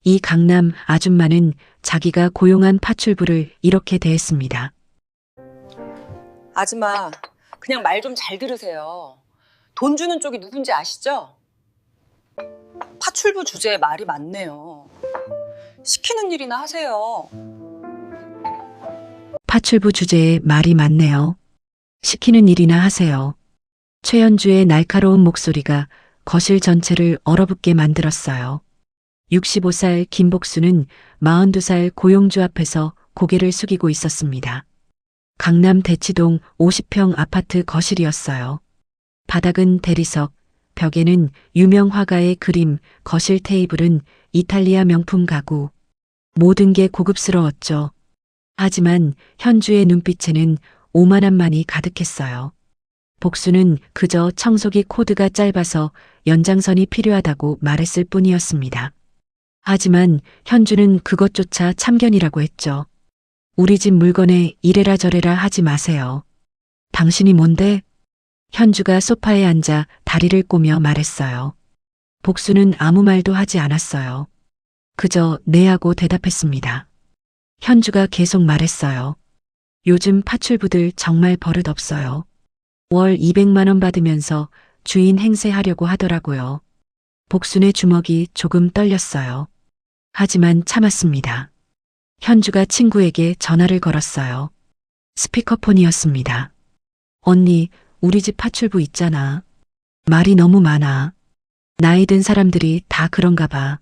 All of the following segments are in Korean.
이 강남 아줌마는 자기가 고용한 파출부를 이렇게 대했습니다. 아줌마, 그냥 말 좀 잘 들으세요. 돈 주는 쪽이 누군지 아시죠? 파출부 주제에 말이 많네요. 시키는 일이나 하세요. 파출부 주제에 말이 많네요. 시키는 일이나 하세요. 최현주의 날카로운 목소리가 거실 전체를 얼어붙게 만들었어요. 65살 김복수는 42살 고용주 앞에서 고개를 숙이고 있었습니다. 강남 대치동 50평 아파트 거실이었어요. 바닥은 대리석, 벽에는 유명 화가의 그림, 거실 테이블은 이탈리아 명품 가구. 모든 게 고급스러웠죠. 하지만 현주의 눈빛에는 오만함만이 가득했어요. 복수는 그저 청소기 코드가 짧아서 연장선이 필요하다고 말했을 뿐이었습니다. 하지만 현주는 그것조차 참견이라고 했죠. 우리 집 물건에 이래라 저래라 하지 마세요. 당신이 뭔데? 현주가 소파에 앉아 다리를 꼬며 말했어요. 복수는 아무 말도 하지 않았어요. 그저 네 하고 대답했습니다. 현주가 계속 말했어요. 요즘 파출부들 정말 버릇없어요. 월 200만 원 받으면서 주인 행세하려고 하더라고요. 복순의 주먹이 조금 떨렸어요. 하지만 참았습니다. 현주가 친구에게 전화를 걸었어요. 스피커폰이었습니다. 언니, 우리 집 파출부 있잖아. 말이 너무 많아. 나이 든 사람들이 다 그런가 봐.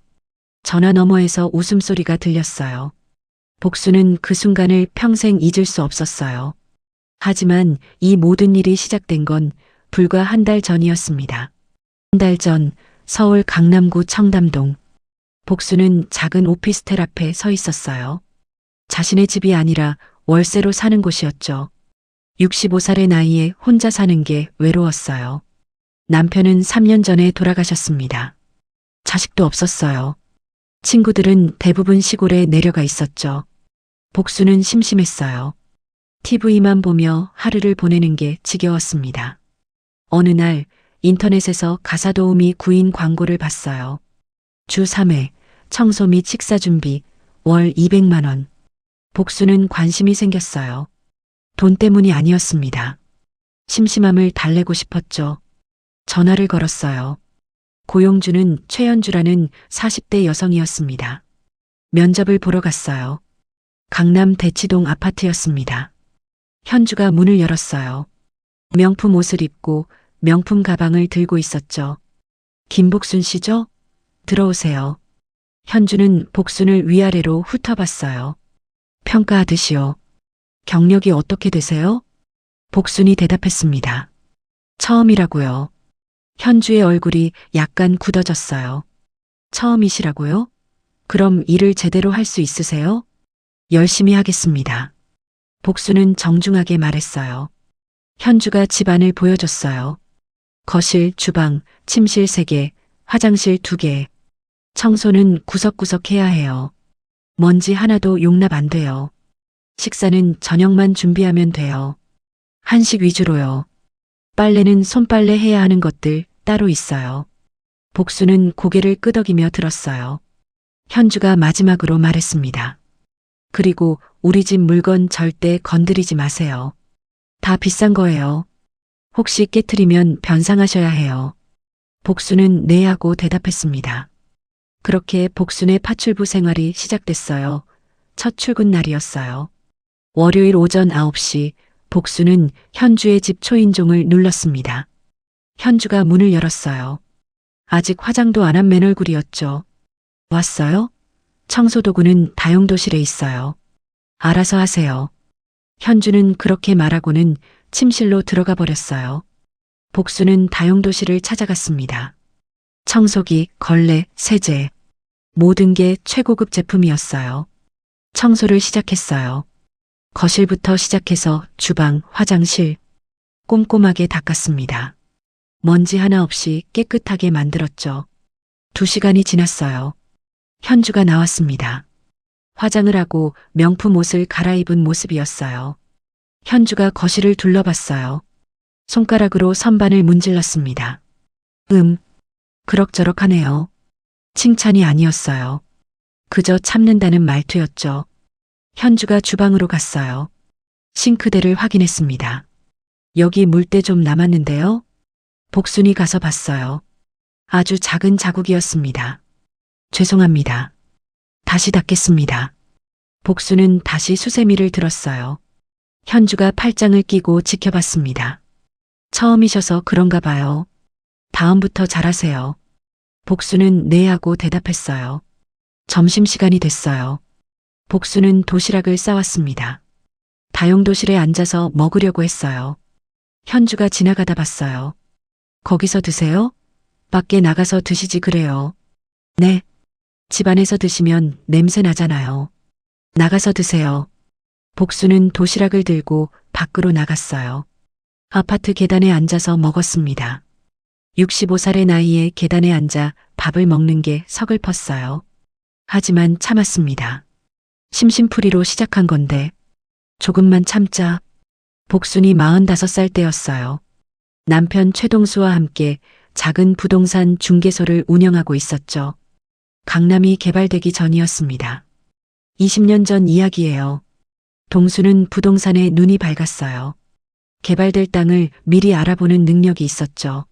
전화 너머에서 웃음소리가 들렸어요. 복수는 그 순간을 평생 잊을 수 없었어요. 하지만 이 모든 일이 시작된 건 불과 한 달 전이었습니다. 한 달 전 서울 강남구 청담동. 복수는 작은 오피스텔 앞에 서 있었어요. 자신의 집이 아니라 월세로 사는 곳이었죠. 65살의 나이에 혼자 사는 게 외로웠어요. 남편은 3년 전에 돌아가셨습니다. 자식도 없었어요. 친구들은 대부분 시골에 내려가 있었죠. 복수는 심심했어요. TV만 보며 하루를 보내는 게 지겨웠습니다. 어느 날 인터넷에서 가사도우미 구인 광고를 봤어요. 주 3회, 청소 및 식사 준비, 월 200만 원. 복수는 관심이 생겼어요. 돈 때문이 아니었습니다. 심심함을 달래고 싶었죠. 전화를 걸었어요. 고용주는 최현주라는 40대 여성이었습니다. 면접을 보러 갔어요. 강남 대치동 아파트였습니다. 현주가 문을 열었어요. 명품 옷을 입고 명품 가방을 들고 있었죠. 김복순 씨죠? 들어오세요. 현주는 복순을 위아래로 훑어봤어요. 평가하듯이요. 경력이 어떻게 되세요? 복순이 대답했습니다. 처음이라고요. 현주의 얼굴이 약간 굳어졌어요. 처음이시라고요? 그럼 일을 제대로 할 수 있으세요? 열심히 하겠습니다. 복수는 정중하게 말했어요. 현주가 집안을 보여줬어요. 거실, 주방, 침실 3개, 화장실 2개. 청소는 구석구석 해야 해요. 먼지 하나도 용납 안 돼요. 식사는 저녁만 준비하면 돼요. 한식 위주로요. 빨래는 손빨래 해야 하는 것들 따로 있어요. 복수는 고개를 끄덕이며 들었어요. 현주가 마지막으로 말했습니다. 그리고 우리 집 물건 절대 건드리지 마세요. 다 비싼 거예요. 혹시 깨트리면 변상하셔야 해요. 복수는 네 하고 대답했습니다. 그렇게 복순의 파출부 생활이 시작됐어요. 첫 출근 날이었어요. 월요일 오전 9시 복수는 현주의 집 초인종을 눌렀습니다. 현주가 문을 열었어요. 아직 화장도 안 한 맨얼굴이었죠. 왔어요? 청소도구는 다용도실에 있어요. 알아서 하세요. 현주는 그렇게 말하고는 침실로 들어가 버렸어요. 복수는 다용도실을 찾아갔습니다. 청소기, 걸레, 세제. 모든 게 최고급 제품이었어요. 청소를 시작했어요. 거실부터 시작해서 주방, 화장실. 꼼꼼하게 닦았습니다. 먼지 하나 없이 깨끗하게 만들었죠. 2시간이 지났어요. 현주가 나왔습니다. 화장을 하고 명품 옷을 갈아입은 모습이었어요. 현주가 거실을 둘러봤어요. 손가락으로 선반을 문질렀습니다. 그럭저럭하네요. 칭찬이 아니었어요. 그저 참는다는 말투였죠. 현주가 주방으로 갔어요. 싱크대를 확인했습니다. 여기 물때 좀 남았는데요? 복순이 가서 봤어요. 아주 작은 자국이었습니다. 죄송합니다. 다시 닦겠습니다. 복순은 다시 수세미를 들었어요. 현주가 팔짱을 끼고 지켜봤습니다. 처음이셔서 그런가 봐요. 다음부터 잘하세요. 복순은 네 하고 대답했어요. 점심시간이 됐어요. 복순은 도시락을 싸왔습니다. 다용도실에 앉아서 먹으려고 했어요. 현주가 지나가다 봤어요. 거기서 드세요? 밖에 나가서 드시지 그래요. 네. 집 안에서 드시면 냄새 나잖아요. 나가서 드세요. 복수는 도시락을 들고 밖으로 나갔어요. 아파트 계단에 앉아서 먹었습니다. 65살의 나이에 계단에 앉아 밥을 먹는 게 서글펐어요. 하지만 참았습니다. 심심풀이로 시작한 건데 조금만 참자. 복순이 45살 때였어요. 남편 최동수와 함께 작은 부동산 중개소를 운영하고 있었죠. 강남이 개발되기 전이었습니다. 20년 전 이야기예요. 동수는 부동산에 눈이 밝았어요. 개발될 땅을 미리 알아보는 능력이 있었죠.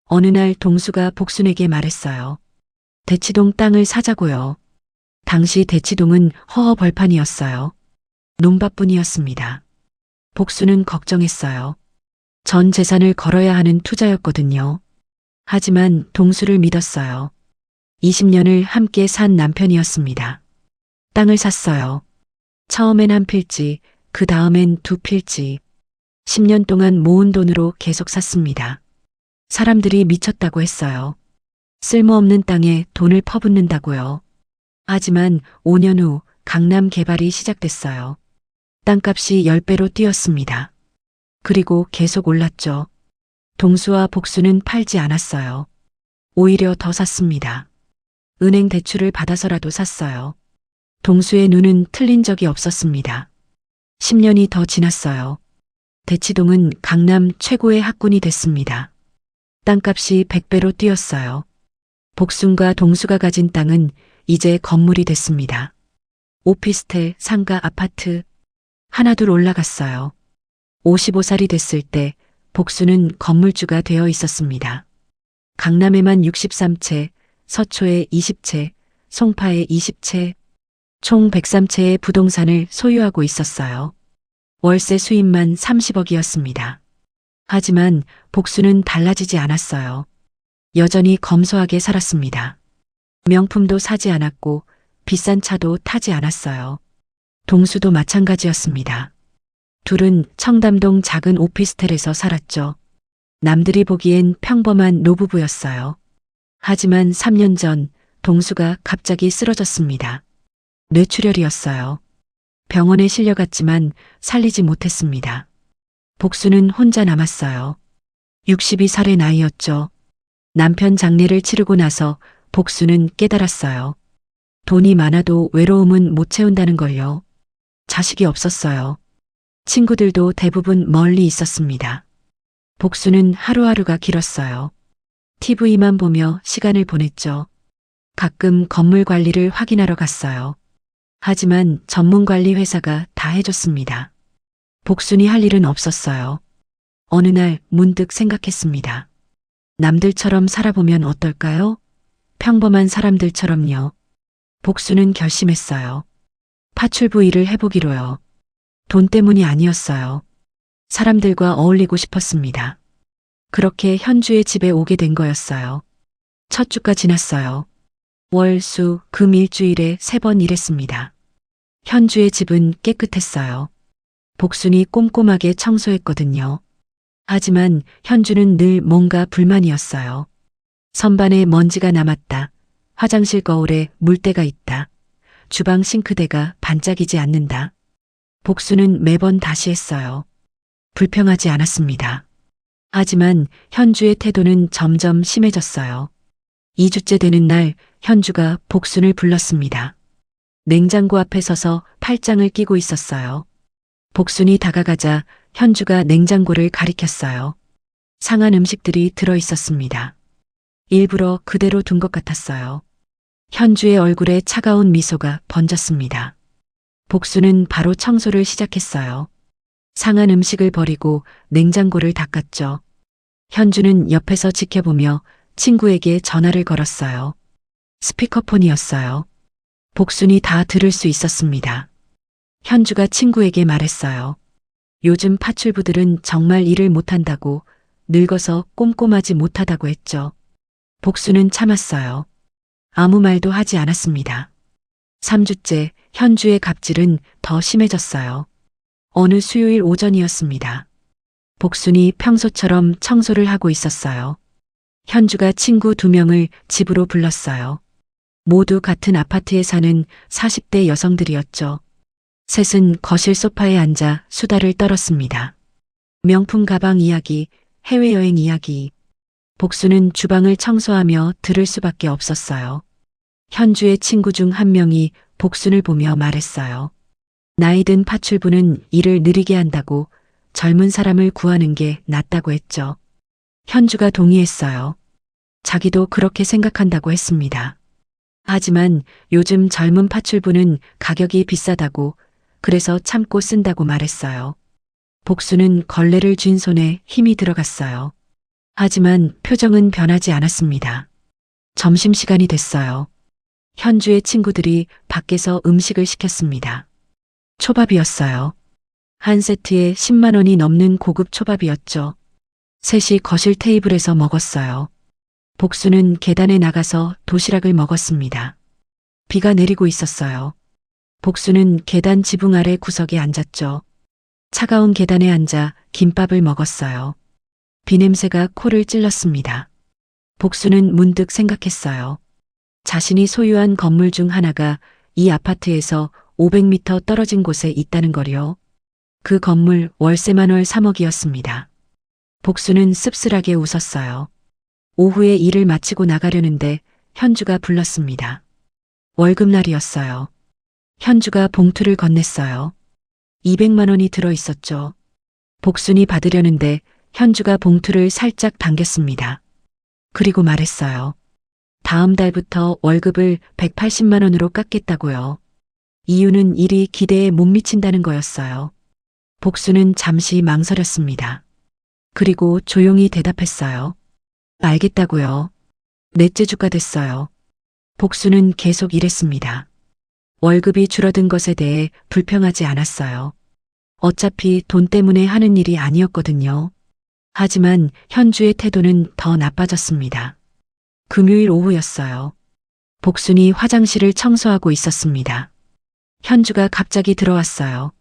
어느 날 동수가 복순에게 말했어요. 대치동 땅을 사자고요. 당시 대치동은 허허벌판이었어요. 논밭뿐이었습니다. 복순은 걱정했어요. 전 재산을 걸어야 하는 투자였거든요. 하지만 동수를 믿었어요. 20년을 함께 산 남편이었습니다. 땅을 샀어요. 처음엔 한 필지, 그 다음엔 두 필지. 10년 동안 모은 돈으로 계속 샀습니다. 사람들이 미쳤다고 했어요. 쓸모없는 땅에 돈을 퍼붓는다고요. 하지만 5년 후 강남 개발이 시작됐어요. 땅값이 10배로 뛰었습니다. 그리고 계속 올랐죠. 동수와 복수는 팔지 않았어요. 오히려 더 샀습니다. 은행 대출을 받아서라도 샀어요. 동수의 눈은 틀린 적이 없었습니다. 10년이 더 지났어요. 대치동은 강남 최고의 학군이 됐습니다. 땅값이 100배로 뛰었어요. 복순과 동수가 가진 땅은 이제 건물이 됐습니다. 오피스텔, 상가, 아파트 하나둘 올라갔어요. 55살이 됐을 때 복수는 건물주가 되어 있었습니다. 강남에만 63채, 서초에 20채, 송파에 20채, 총 103채의 부동산을 소유하고 있었어요. 월세 수입만 30억이었습니다. 하지만 복수는 달라지지 않았어요. 여전히 검소하게 살았습니다. 명품도 사지 않았고 비싼 차도 타지 않았어요. 동수도 마찬가지였습니다. 둘은 청담동 작은 오피스텔에서 살았죠. 남들이 보기엔 평범한 노부부였어요. 하지만 3년 전 동수가 갑자기 쓰러졌습니다. 뇌출혈이었어요. 병원에 실려갔지만 살리지 못했습니다. 복수는 혼자 남았어요. 62살의 나이였죠. 남편 장례를 치르고 나서 복수는 깨달았어요. 돈이 많아도 외로움은 못 채운다는 걸요. 자식이 없었어요. 친구들도 대부분 멀리 있었습니다. 복수는 하루하루가 길었어요. TV만 보며 시간을 보냈죠. 가끔 건물 관리를 확인하러 갔어요. 하지만 전문 관리 회사가 다 해줬습니다. 복순이 할 일은 없었어요. 어느 날 문득 생각했습니다. 남들처럼 살아보면 어떨까요? 평범한 사람들처럼요. 복수는 결심했어요. 파출부 일을 해보기로요. 돈 때문이 아니었어요. 사람들과 어울리고 싶었습니다. 그렇게 현주의 집에 오게 된 거였어요. 첫 주가 지났어요. 월, 수, 금 일주일에 3번 일했습니다. 현주의 집은 깨끗했어요. 복순이 꼼꼼하게 청소했거든요. 하지만 현주는 늘 뭔가 불만이었어요. 선반에 먼지가 남았다. 화장실 거울에 물때가 있다. 주방 싱크대가 반짝이지 않는다. 복수는 매번 다시 했어요. 불평하지 않았습니다. 하지만 현주의 태도는 점점 심해졌어요. 2주째 되는 날 현주가 복순을 불렀습니다. 냉장고 앞에 서서 팔짱을 끼고 있었어요. 복순이 다가가자 현주가 냉장고를 가리켰어요. 상한 음식들이 들어 있었습니다. 일부러 그대로 둔 것 같았어요. 현주의 얼굴에 차가운 미소가 번졌습니다. 복수는 바로 청소를 시작했어요. 상한 음식을 버리고 냉장고를 닦았죠. 현주는 옆에서 지켜보며 친구에게 전화를 걸었어요. 스피커폰이었어요. 복순이 다 들을 수 있었습니다. 현주가 친구에게 말했어요. 요즘 파출부들은 정말 일을 못한다고, 늙어서 꼼꼼하지 못하다고 했죠. 복수는 참았어요. 아무 말도 하지 않았습니다. 3주째 현주의 갑질은 더 심해졌어요. 어느 수요일 오전이었습니다. 복순이 평소처럼 청소를 하고 있었어요. 현주가 친구 2명을 집으로 불렀어요. 모두 같은 아파트에 사는 40대 여성들이었죠. 셋은 거실 소파에 앉아 수다를 떨었습니다. 명품 가방 이야기, 해외여행 이야기. 복수는 주방을 청소하며 들을 수밖에 없었어요. 현주의 친구 중 한 명이 복순을 보며 말했어요. 나이든 파출부는 일을 느리게 한다고, 젊은 사람을 구하는 게 낫다고 했죠. 현주가 동의했어요. 자기도 그렇게 생각한다고 했습니다. 하지만 요즘 젊은 파출부는 가격이 비싸다고, 그래서 참고 쓴다고 말했어요. 복수는 걸레를 쥔 손에 힘이 들어갔어요. 하지만 표정은 변하지 않았습니다. 점심시간이 됐어요. 현주의 친구들이 밖에서 음식을 시켰습니다. 초밥이었어요. 한 세트에 10만 원이 넘는 고급 초밥이었죠. 셋이 거실 테이블에서 먹었어요. 복수는 계단에 나가서 도시락을 먹었습니다. 비가 내리고 있었어요. 복수는 계단 지붕 아래 구석에 앉았죠. 차가운 계단에 앉아 김밥을 먹었어요. 비 냄새가 코를 찔렀습니다. 복수는 문득 생각했어요. 자신이 소유한 건물 중 하나가 이 아파트에서 500m 떨어진 곳에 있다는 거요. 그 건물 월세만 월 3억이었습니다. 복수는 씁쓸하게 웃었어요. 오후에 일을 마치고 나가려는데 현주가 불렀습니다. 월급날이었어요. 현주가 봉투를 건넸어요. 200만 원이 들어 있었죠. 복순이 받으려는데 현주가 봉투를 살짝 당겼습니다. 그리고 말했어요. 다음 달부터 월급을 180만 원으로 깎겠다고요. 이유는 일이 기대에 못 미친다는 거였어요. 복수는 잠시 망설였습니다. 그리고 조용히 대답했어요. 알겠다고요. 넷째 주가 됐어요. 복수는 계속 일했습니다. 월급이 줄어든 것에 대해 불평하지 않았어요. 어차피 돈 때문에 하는 일이 아니었거든요. 하지만 현주의 태도는 더 나빠졌습니다. 금요일 오후였어요. 복순이 화장실을 청소하고 있었습니다. 현주가 갑자기 들어왔어요.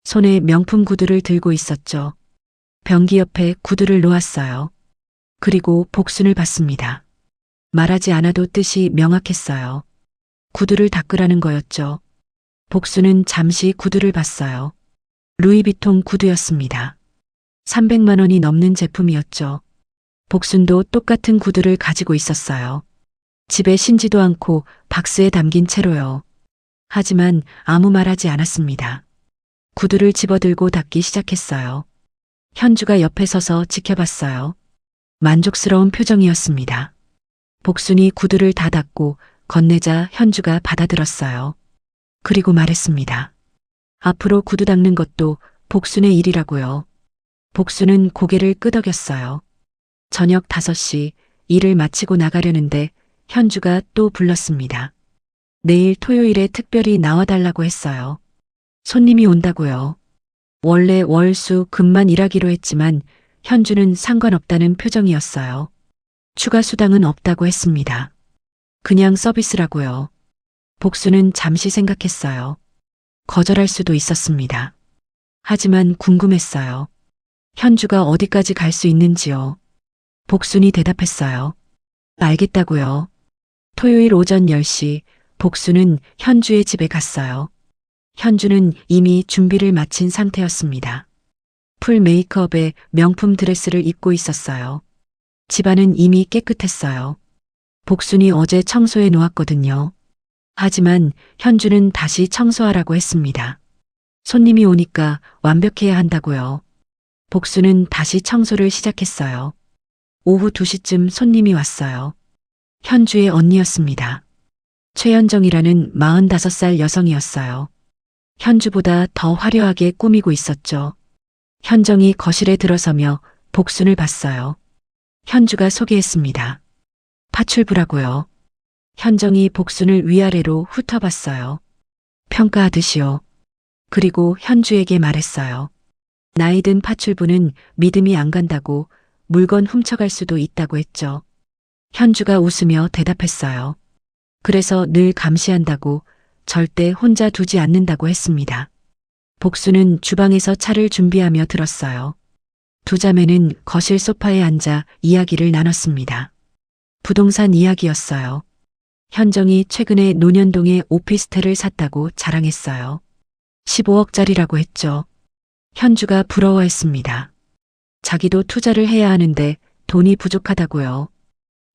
손에 명품 구두를 들고 있었죠. 변기 옆에 구두를 놓았어요. 그리고 복순을 봤습니다. 말하지 않아도 뜻이 명확했어요. 구두를 닦으라는 거였죠. 복순은 잠시 구두를 봤어요. 루이비통 구두였습니다. 300만 원이 넘는 제품이었죠. 복순도 똑같은 구두를 가지고 있었어요. 집에 신지도 않고 박스에 담긴 채로요. 하지만 아무 말하지 않았습니다. 구두를 집어들고 닦기 시작했어요. 현주가 옆에 서서 지켜봤어요. 만족스러운 표정이었습니다. 복순이 구두를 다 닦고 건네자 현주가 받아들었어요. 그리고 말했습니다. 앞으로 구두 닦는 것도 복순의 일이라고요. 복순은 고개를 끄덕였어요. 저녁 5시 일을 마치고 나가려는데 현주가 또 불렀습니다. 내일 토요일에 특별히 나와달라고 했어요. 손님이 온다고요. 원래 월, 수, 금만 일하기로 했지만 현주는 상관없다는 표정이었어요. 추가 수당은 없다고 했습니다. 그냥 서비스라고요. 복수는 잠시 생각했어요. 거절할 수도 있었습니다. 하지만 궁금했어요. 현주가 어디까지 갈 수 있는지요. 복순이 대답했어요. 알겠다고요. 토요일 오전 10시 복수는 현주의 집에 갔어요. 현주는 이미 준비를 마친 상태였습니다. 풀 메이크업에 명품 드레스를 입고 있었어요. 집안은 이미 깨끗했어요. 복순이 어제 청소해 놓았거든요. 하지만 현주는 다시 청소하라고 했습니다. 손님이 오니까 완벽해야 한다고요. 복순은 다시 청소를 시작했어요. 오후 2시쯤 손님이 왔어요. 현주의 언니였습니다. 최현정이라는 45살 여성이었어요. 현주보다 더 화려하게 꾸미고 있었죠. 현정이 거실에 들어서며 복순을 봤어요. 현주가 소개했습니다. 파출부라고요. 현정이 복순을 위아래로 훑어봤어요. 평가하듯이요. 그리고 현주에게 말했어요. 나이든 파출부는 믿음이 안 간다고, 물건 훔쳐갈 수도 있다고 했죠. 현주가 웃으며 대답했어요. 그래서 늘 감시한다고, 절대 혼자 두지 않는다고 했습니다. 복수는 주방에서 차를 준비하며 들었어요. 두 자매는 거실 소파에 앉아 이야기를 나눴습니다. 부동산 이야기였어요. 현정이 최근에 논현동에 오피스텔을 샀다고 자랑했어요. 15억짜리라고 했죠. 현주가 부러워했습니다. 자기도 투자를 해야 하는데 돈이 부족하다고요.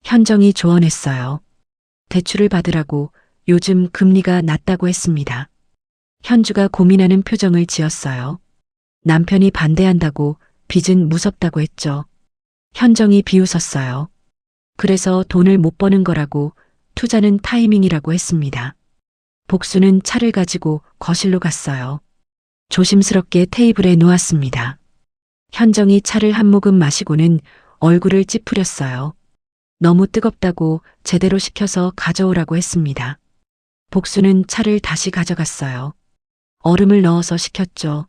현정이 조언했어요. 대출을 받으라고, 요즘 금리가 낮다고 했습니다. 현주가 고민하는 표정을 지었어요. 남편이 반대한다고, 빚은 무섭다고 했죠. 현정이 비웃었어요. 그래서 돈을 못 버는 거라고, 투자는 타이밍이라고 했습니다. 복수는 차를 가지고 거실로 갔어요. 조심스럽게 테이블에 놓았습니다. 현정이 차를 한 모금 마시고는 얼굴을 찌푸렸어요. 너무 뜨겁다고 제대로 식혀서 가져오라고 했습니다. 복수는 차를 다시 가져갔어요. 얼음을 넣어서 식혔죠.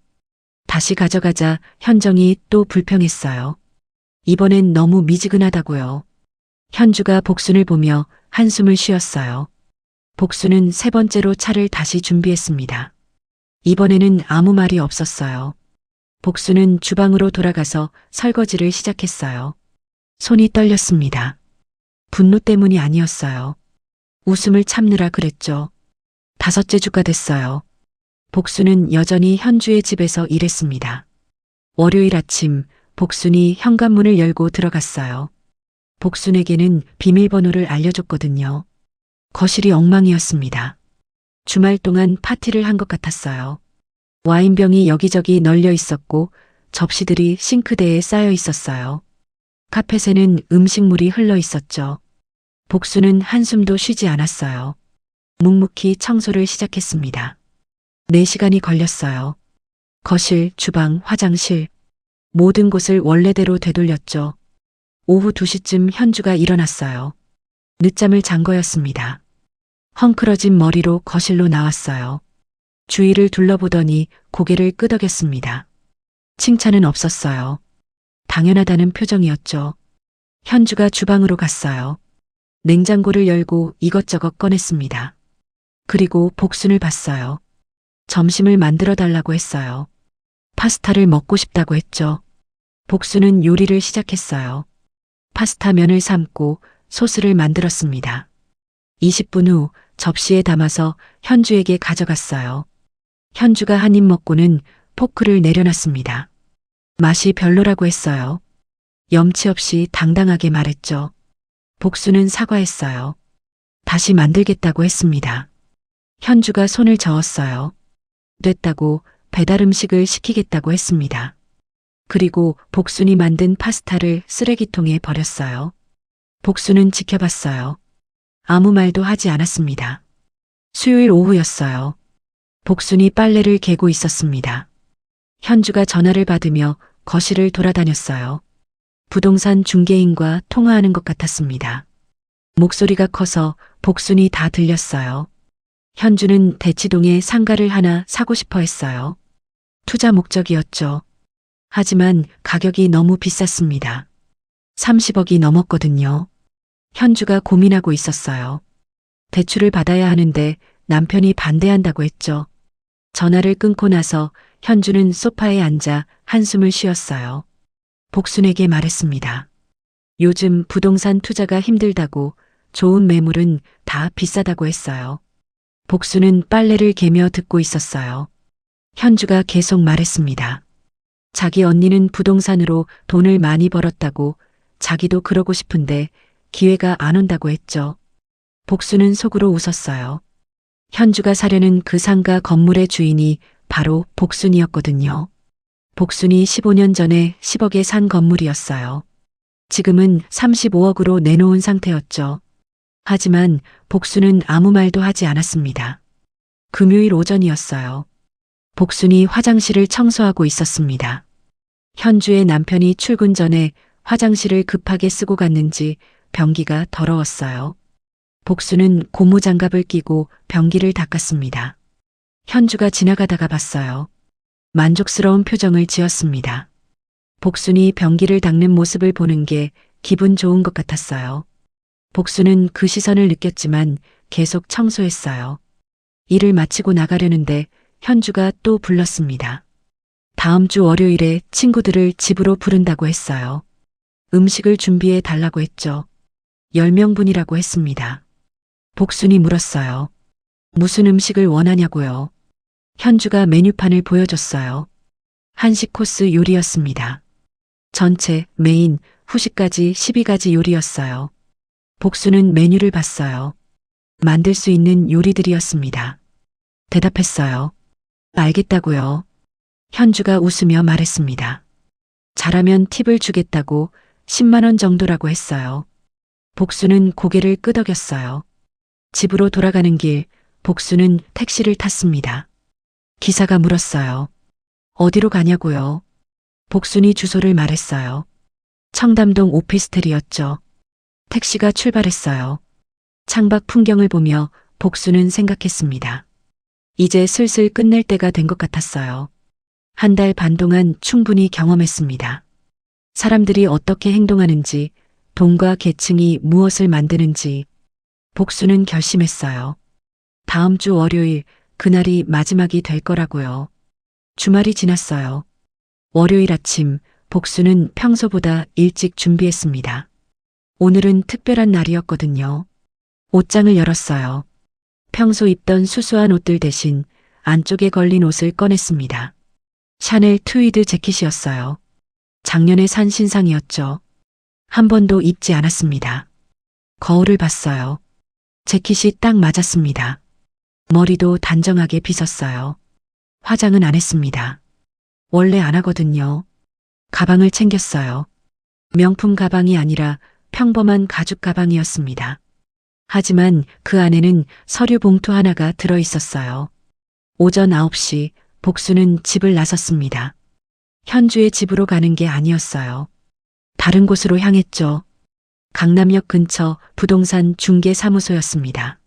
다시 가져가자 현정이 또 불평했어요. 이번엔 너무 미지근하다고요. 현주가 복순을 보며 한숨을 쉬었어요. 복수는 세 번째로 차를 다시 준비했습니다. 이번에는 아무 말이 없었어요. 복수는 주방으로 돌아가서 설거지를 시작했어요. 손이 떨렸습니다. 분노 때문이 아니었어요. 웃음을 참느라 그랬죠. 5째 주가 됐어요. 복수는 여전히 현주의 집에서 일했습니다. 월요일 아침 복순이 현관문을 열고 들어갔어요. 복순에게는 비밀번호를 알려줬거든요. 거실이 엉망이었습니다. 주말 동안 파티를 한 것 같았어요. 와인병이 여기저기 널려 있었고 접시들이 싱크대에 쌓여 있었어요. 카펫에는 음식물이 흘러 있었죠. 복수는 한숨도 쉬지 않았어요. 묵묵히 청소를 시작했습니다. 4시간이 걸렸어요. 거실, 주방, 화장실, 모든 곳을 원래대로 되돌렸죠. 오후 2시쯤 현주가 일어났어요. 늦잠을 잔 거였습니다. 헝클어진 머리로 거실로 나왔어요. 주위를 둘러보더니 고개를 끄덕였습니다. 칭찬은 없었어요. 당연하다는 표정이었죠. 현주가 주방으로 갔어요. 냉장고를 열고 이것저것 꺼냈습니다. 그리고 복순을 봤어요. 점심을 만들어 달라고 했어요. 파스타를 먹고 싶다고 했죠. 복순은 요리를 시작했어요. 파스타 면을 삶고 소스를 만들었습니다. 20분 후 접시에 담아서 현주에게 가져갔어요. 현주가 한 입 먹고는 포크를 내려놨습니다. 맛이 별로라고 했어요. 염치 없이 당당하게 말했죠. 복수는 사과했어요. 다시 만들겠다고 했습니다. 현주가 손을 저었어요. 됐다고 배달 음식을 시키겠다고 했습니다. 그리고 복순이 만든 파스타를 쓰레기통에 버렸어요. 복수는 지켜봤어요. 아무 말도 하지 않았습니다. 수요일 오후였어요. 복순이 빨래를 개고 있었습니다. 현주가 전화를 받으며 거실을 돌아다녔어요. 부동산 중개인과 통화하는 것 같았습니다. 목소리가 커서 복순이 다 들렸어요. 현주는 대치동에 상가를 하나 사고 싶어 했어요. 투자 목적이었죠. 하지만 가격이 너무 비쌌습니다. 30억이 넘었거든요. 현주가 고민하고 있었어요. 대출을 받아야 하는데 남편이 반대한다고 했죠. 전화를 끊고 나서 현주는 소파에 앉아 한숨을 쉬었어요. 복순에게 말했습니다. 요즘 부동산 투자가 힘들다고, 좋은 매물은 다 비싸다고 했어요. 복순은 빨래를 개며 듣고 있었어요. 현주가 계속 말했습니다. 자기 언니는 부동산으로 돈을 많이 벌었다고, 자기도 그러고 싶은데 기회가 안 온다고 했죠. 복순은 속으로 웃었어요. 현주가 사려는 그 상가 건물의 주인이 바로 복순이었거든요. 복순이 15년 전에 10억에 산 건물이었어요. 지금은 35억으로 내놓은 상태였죠. 하지만 복순은 아무 말도 하지 않았습니다. 금요일 오전이었어요. 복순이 화장실을 청소하고 있었습니다. 현주의 남편이 출근 전에 화장실을 급하게 쓰고 갔는지 변기가 더러웠어요. 복순은 고무장갑을 끼고 변기를 닦았습니다. 현주가 지나가다가 봤어요. 만족스러운 표정을 지었습니다. 복순이 변기를 닦는 모습을 보는 게 기분 좋은 것 같았어요. 복순은 그 시선을 느꼈지만 계속 청소했어요. 일을 마치고 나가려는데 현주가 또 불렀습니다. 다음 주 월요일에 친구들을 집으로 부른다고 했어요. 음식을 준비해 달라고 했죠. 10명분이라고 했습니다. 복순이 물었어요. 무슨 음식을 원하냐고요. 현주가 메뉴판을 보여줬어요. 한식 코스 요리였습니다. 전체, 메인, 후식까지 12가지 요리였어요. 복순은 메뉴를 봤어요. 만들 수 있는 요리들이었습니다. 대답했어요. 알겠다고요. 현주가 웃으며 말했습니다. 잘하면 팁을 주겠다고 10만 원 정도라고 했어요. 복순은 고개를 끄덕였어요. 집으로 돌아가는 길, 복순은 택시를 탔습니다. 기사가 물었어요. 어디로 가냐고요? 복순이 주소를 말했어요. 청담동 오피스텔이었죠. 택시가 출발했어요. 창밖 풍경을 보며 복순은 생각했습니다. 이제 슬슬 끝낼 때가 된 것 같았어요. 한 달 반 동안 충분히 경험했습니다. 사람들이 어떻게 행동하는지, 돈과 계층이 무엇을 만드는지, 복순은 결심했어요. 다음 주 월요일, 그날이 마지막이 될 거라고요. 주말이 지났어요. 월요일 아침, 복순은 평소보다 일찍 준비했습니다. 오늘은 특별한 날이었거든요. 옷장을 열었어요. 평소 입던 수수한 옷들 대신 안쪽에 걸린 옷을 꺼냈습니다. 샤넬 트위드 재킷이었어요. 작년에 산 신상이었죠. 한 번도 입지 않았습니다. 거울을 봤어요. 재킷이 딱 맞았습니다. 머리도 단정하게 빗었어요. 화장은 안 했습니다. 원래 안 하거든요. 가방을 챙겼어요. 명품 가방이 아니라 평범한 가죽 가방이었습니다. 하지만 그 안에는 서류 봉투 하나가 들어 있었어요. 오전 9시 복순은 집을 나섰습니다. 현주의 집으로 가는 게 아니었어요. 다른 곳으로 향했죠. 강남역 근처 부동산 중개사무소였습니다.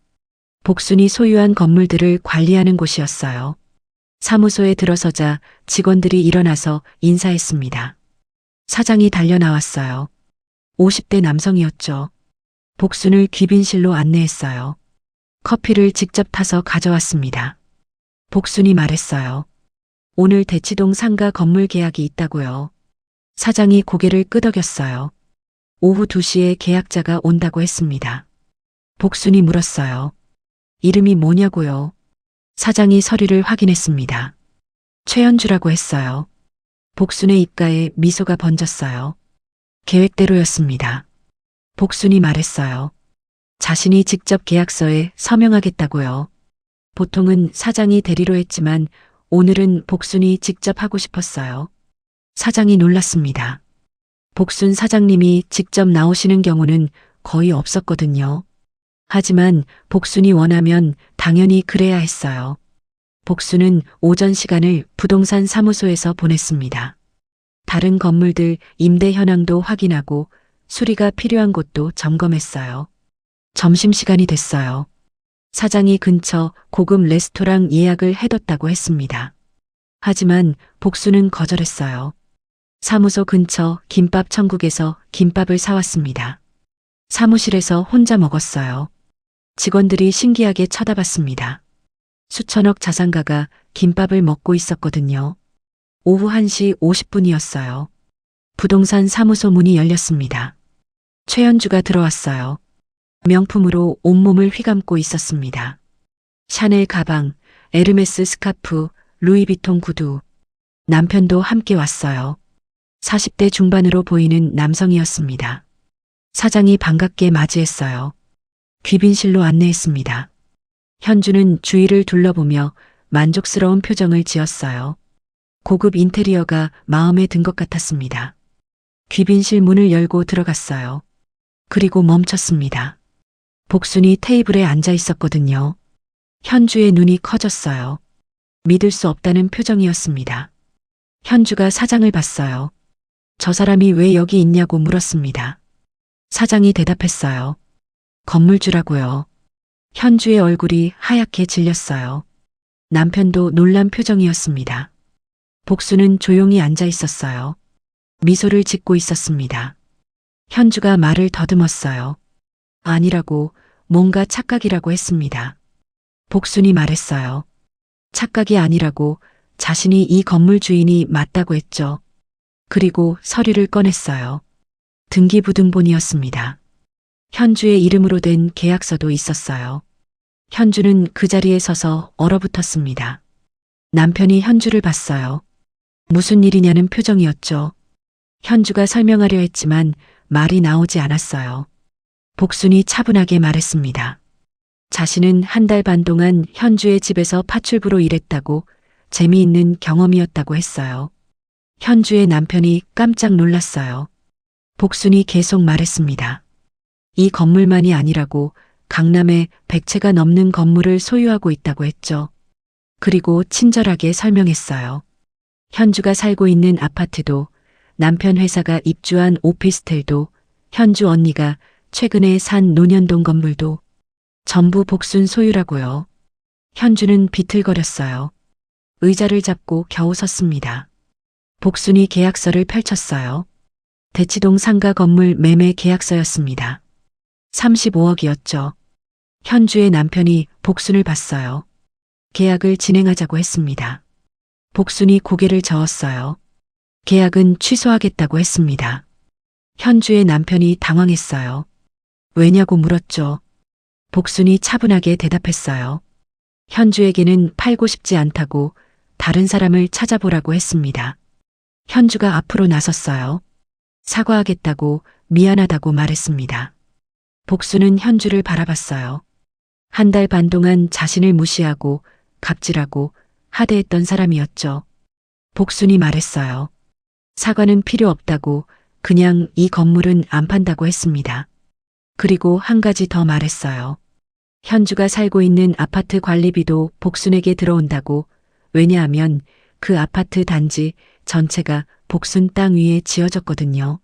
복순이 소유한 건물들을 관리하는 곳이었어요. 사무소에 들어서자 직원들이 일어나서 인사했습니다. 사장이 달려 나왔어요. 50대 남성이었죠. 복순을 귀빈실로 안내했어요. 커피를 직접 타서 가져왔습니다. 복순이 말했어요. 오늘 대치동 상가 건물 계약이 있다고요. 사장이 고개를 끄덕였어요. 오후 2시에 계약자가 온다고 했습니다. 복순이 물었어요. 이름이 뭐냐고요? 사장이 서류를 확인했습니다. 최현주라고 했어요. 복순의 입가에 미소가 번졌어요. 계획대로였습니다. 복순이 말했어요. 자신이 직접 계약서에 서명하겠다고요. 보통은 사장이 대리로 했지만 오늘은 복순이 직접 하고 싶었어요. 사장이 놀랐습니다. 복순 사장님이 직접 나오시는 경우는 거의 없었거든요. 하지만 복순이 원하면 당연히 그래야 했어요. 복순은 오전 시간을 부동산 사무소에서 보냈습니다. 다른 건물들 임대 현황도 확인하고 수리가 필요한 곳도 점검했어요. 점심시간이 됐어요. 사장이 근처 고급 레스토랑 예약을 해뒀다고 했습니다. 하지만 복순은 거절했어요. 사무소 근처 김밥 천국에서 김밥을 사왔습니다. 사무실에서 혼자 먹었어요. 직원들이 신기하게 쳐다봤습니다. 수천억 자산가가 김밥을 먹고 있었거든요. 오후 1시 50분이었어요. 부동산 사무소 문이 열렸습니다. 최현주가 들어왔어요. 명품으로 온몸을 휘감고 있었습니다. 샤넬 가방, 에르메스 스카프, 루이비통 구두. 남편도 함께 왔어요. 40대 중반으로 보이는 남성이었습니다. 사장이 반갑게 맞이했어요. 귀빈실로 안내했습니다. 현주는 주위를 둘러보며 만족스러운 표정을 지었어요. 고급 인테리어가 마음에 든 것 같았습니다. 귀빈실 문을 열고 들어갔어요. 그리고 멈췄습니다. 복순이 테이블에 앉아 있었거든요. 현주의 눈이 커졌어요. 믿을 수 없다는 표정이었습니다. 현주가 사장을 봤어요. 저 사람이 왜 여기 있냐고 물었습니다. 사장이 대답했어요. 건물주라고요. 현주의 얼굴이 하얗게 질렸어요. 남편도 놀란 표정이었습니다. 복수는 조용히 앉아 있었어요. 미소를 짓고 있었습니다. 현주가 말을 더듬었어요. 아니라고, 뭔가 착각이라고 했습니다. 복순이 말했어요. 착각이 아니라고, 자신이 이 건물 주인이 맞다고 했죠. 그리고 서류를 꺼냈어요. 등기부등본이었습니다. 현주의 이름으로 된 계약서도 있었어요. 현주는 그 자리에 서서 얼어붙었습니다. 남편이 현주를 봤어요. 무슨 일이냐는 표정이었죠. 현주가 설명하려 했지만 말이 나오지 않았어요. 복순이 차분하게 말했습니다. 자신은 한 달 반 동안 현주의 집에서 파출부로 일했다고 재미있는 경험이었다고 했어요. 현주의 남편이 깜짝 놀랐어요. 복순이 계속 말했습니다. 이 건물만이 아니라고 강남에 100채가 넘는 건물을 소유하고 있다고 했죠. 그리고 친절하게 설명했어요. 현주가 살고 있는 아파트도 남편 회사가 입주한 오피스텔도 현주 언니가 최근에 산 논현동 건물도 전부 복순 소유라고요. 현주는 비틀거렸어요. 의자를 잡고 겨우 섰습니다. 복순이 계약서를 펼쳤어요. 대치동 상가 건물 매매 계약서였습니다. 35억이었죠. 현주의 남편이 복순을 봤어요. 계약을 진행하자고 했습니다. 복순이 고개를 저었어요. 계약은 취소하겠다고 했습니다. 현주의 남편이 당황했어요. 왜냐고 물었죠. 복순이 차분하게 대답했어요. 현주에게는 팔고 싶지 않다고 다른 사람을 찾아보라고 했습니다. 현주가 앞으로 나섰어요. 사과하겠다고 미안하다고 말했습니다. 복순은 현주를 바라봤어요. 한 달 반 동안 자신을 무시하고 갑질하고 하대했던 사람이었죠. 복순이 말했어요. 사과는 필요 없다고 그냥 이 건물은 안 판다고 했습니다. 그리고 한 가지 더 말했어요. 현주가 살고 있는 아파트 관리비도 복순에게 들어온다고, 왜냐하면 그 아파트 단지 전체가 복순 땅 위에 지어졌거든요.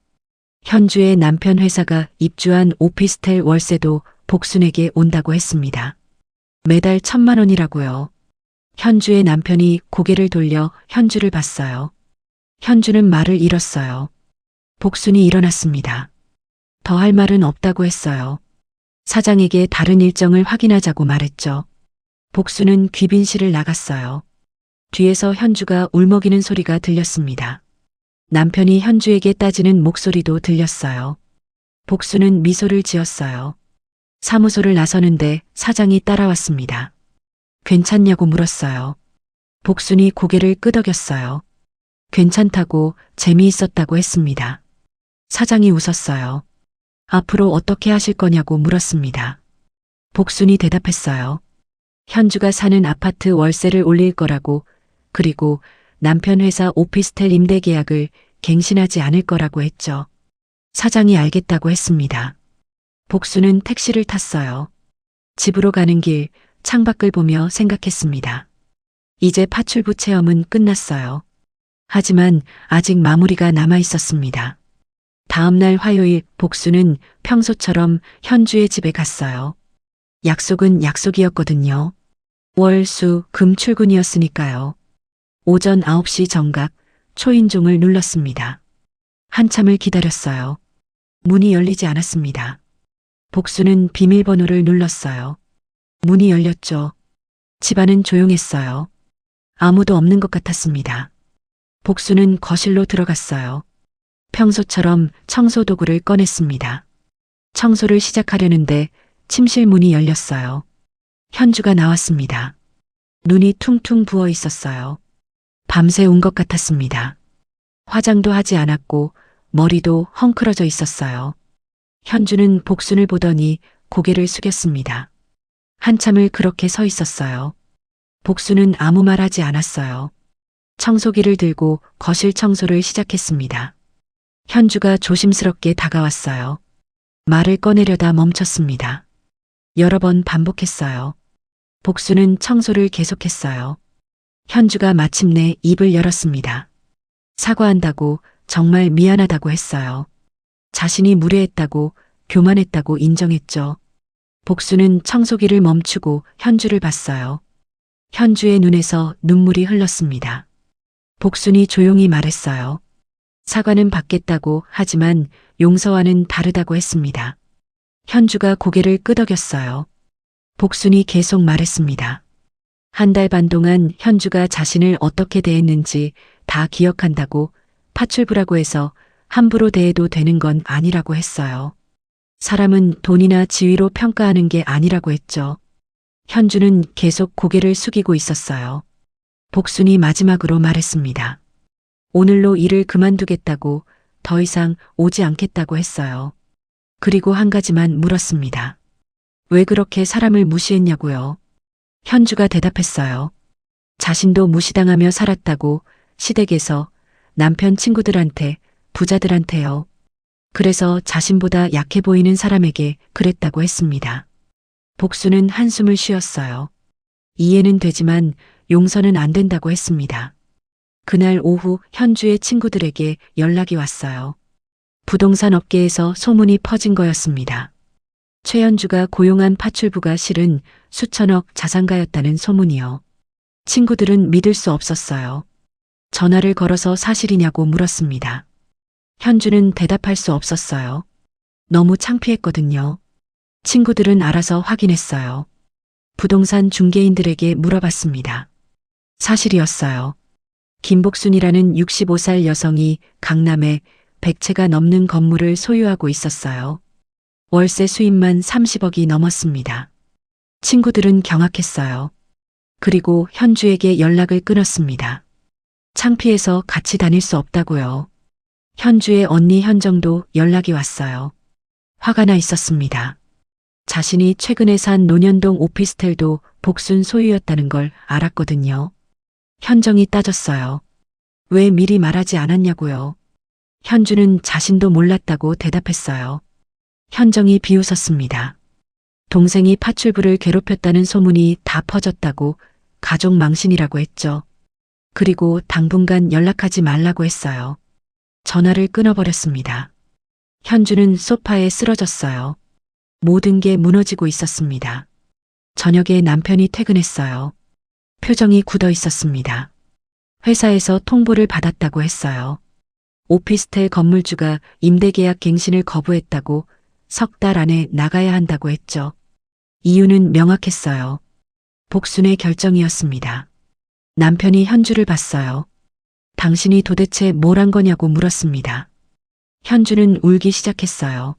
현주의 남편 회사가 입주한 오피스텔 월세도 복순에게 온다고 했습니다. 매달 1,000만 원이라고요. 현주의 남편이 고개를 돌려 현주를 봤어요. 현주는 말을 잃었어요. 복순이 일어났습니다. 더 할 말은 없다고 했어요. 사장에게 다른 일정을 확인하자고 말했죠. 복순은 귀빈실을 나갔어요. 뒤에서 현주가 울먹이는 소리가 들렸습니다. 남편이 현주에게 따지는 목소리도 들렸어요. 복순은 미소를 지었어요. 사무소를 나서는데 사장이 따라왔습니다. 괜찮냐고 물었어요. 복순이 고개를 끄덕였어요. 괜찮다고 재미있었다고 했습니다. 사장이 웃었어요. 앞으로 어떻게 하실 거냐고 물었습니다. 복순이 대답했어요. 현주가 사는 아파트 월세를 올릴 거라고, 그리고 남편 회사 오피스텔 임대 계약을 갱신하지 않을 거라고 했죠. 사장이 알겠다고 했습니다. 복순은 택시를 탔어요. 집으로 가는 길 창밖을 보며 생각했습니다. 이제 파출부 체험은 끝났어요. 하지만 아직 마무리가 남아 있었습니다. 다음 날 화요일 복순은 평소처럼 현주의 집에 갔어요. 약속은 약속이었거든요. 월, 수, 금 출근이었으니까요. 오전 9시 정각 초인종을 눌렀습니다. 한참을 기다렸어요. 문이 열리지 않았습니다. 복순은 비밀번호를 눌렀어요. 문이 열렸죠. 집안은 조용했어요. 아무도 없는 것 같았습니다. 복순은 거실로 들어갔어요. 평소처럼 청소도구를 꺼냈습니다. 청소를 시작하려는데 침실 문이 열렸어요. 현주가 나왔습니다. 눈이 퉁퉁 부어 있었어요. 밤새 운 것 같았습니다. 화장도 하지 않았고 머리도 헝클어져 있었어요. 현주는 복순을 보더니 고개를 숙였습니다. 한참을 그렇게 서 있었어요. 복순은 아무 말 하지 않았어요. 청소기를 들고 거실 청소를 시작했습니다. 현주가 조심스럽게 다가왔어요. 말을 꺼내려다 멈췄습니다. 여러 번 반복했어요. 복수는 청소를 계속했어요. 현주가 마침내 입을 열었습니다. 사과한다고, 정말 미안하다고 했어요. 자신이 무례했다고, 교만했다고 인정했죠. 복수는 청소기를 멈추고 현주를 봤어요. 현주의 눈에서 눈물이 흘렀습니다. 복순이 조용히 말했어요. 사과는 받겠다고 하지만 용서와는 다르다고 했습니다. 현주가 고개를 끄덕였어요. 복순이 계속 말했습니다. 한 달 반 동안 현주가 자신을 어떻게 대했는지 다 기억한다고, 파출부라고 해서 함부로 대해도 되는 건 아니라고 했어요. 사람은 돈이나 지위로 평가하는 게 아니라고 했죠. 현주는 계속 고개를 숙이고 있었어요. 복순이 마지막으로 말했습니다. 오늘로 일을 그만두겠다고, 더 이상 오지 않겠다고 했어요. 그리고 한 가지만 물었습니다. 왜 그렇게 사람을 무시했냐고요? 현주가 대답했어요. 자신도 무시당하며 살았다고, 시댁에서, 남편 친구들한테, 부자들한테요. 그래서 자신보다 약해 보이는 사람에게 그랬다고 했습니다. 복수는 한숨을 쉬었어요. 이해는 되지만 용서는 안 된다고 했습니다. 그날 오후 현주의 친구들에게 연락이 왔어요. 부동산 업계에서 소문이 퍼진 거였습니다. 최현주가 고용한 파출부가 실은 수천억 자산가였다는 소문이요. 친구들은 믿을 수 없었어요. 전화를 걸어서 사실이냐고 물었습니다. 현주는 대답할 수 없었어요. 너무 창피했거든요. 친구들은 알아서 확인했어요. 부동산 중개인들에게 물어봤습니다. 사실이었어요. 김복순이라는 65살 여성이 강남에 100채가 넘는 건물을 소유하고 있었어요. 월세 수입만 30억이 넘었습니다. 친구들은 경악했어요. 그리고 현주에게 연락을 끊었습니다. 창피해서 같이 다닐 수 없다고요. 현주의 언니 현정도 연락이 왔어요. 화가 나 있었습니다. 자신이 최근에 산 논현동 오피스텔도 복순 소유였다는 걸 알았거든요. 현정이 따졌어요. 왜 미리 말하지 않았냐고요. 현주는 자신도 몰랐다고 대답했어요. 현정이 비웃었습니다. 동생이 파출부를 괴롭혔다는 소문이 다 퍼졌다고, 가족 망신이라고 했죠. 그리고 당분간 연락하지 말라고 했어요. 전화를 끊어버렸습니다. 현주는 소파에 쓰러졌어요. 모든 게 무너지고 있었습니다. 저녁에 남편이 퇴근했어요. 표정이 굳어 있었습니다. 회사에서 통보를 받았다고 했어요. 오피스텔 건물주가 임대계약 갱신을 거부했다고, 3달 안에 나가야 한다고 했죠. 이유는 명확했어요. 복순의 결정이었습니다. 남편이 현주를 봤어요. 당신이 도대체 뭘 한 거냐고 물었습니다. 현주는 울기 시작했어요.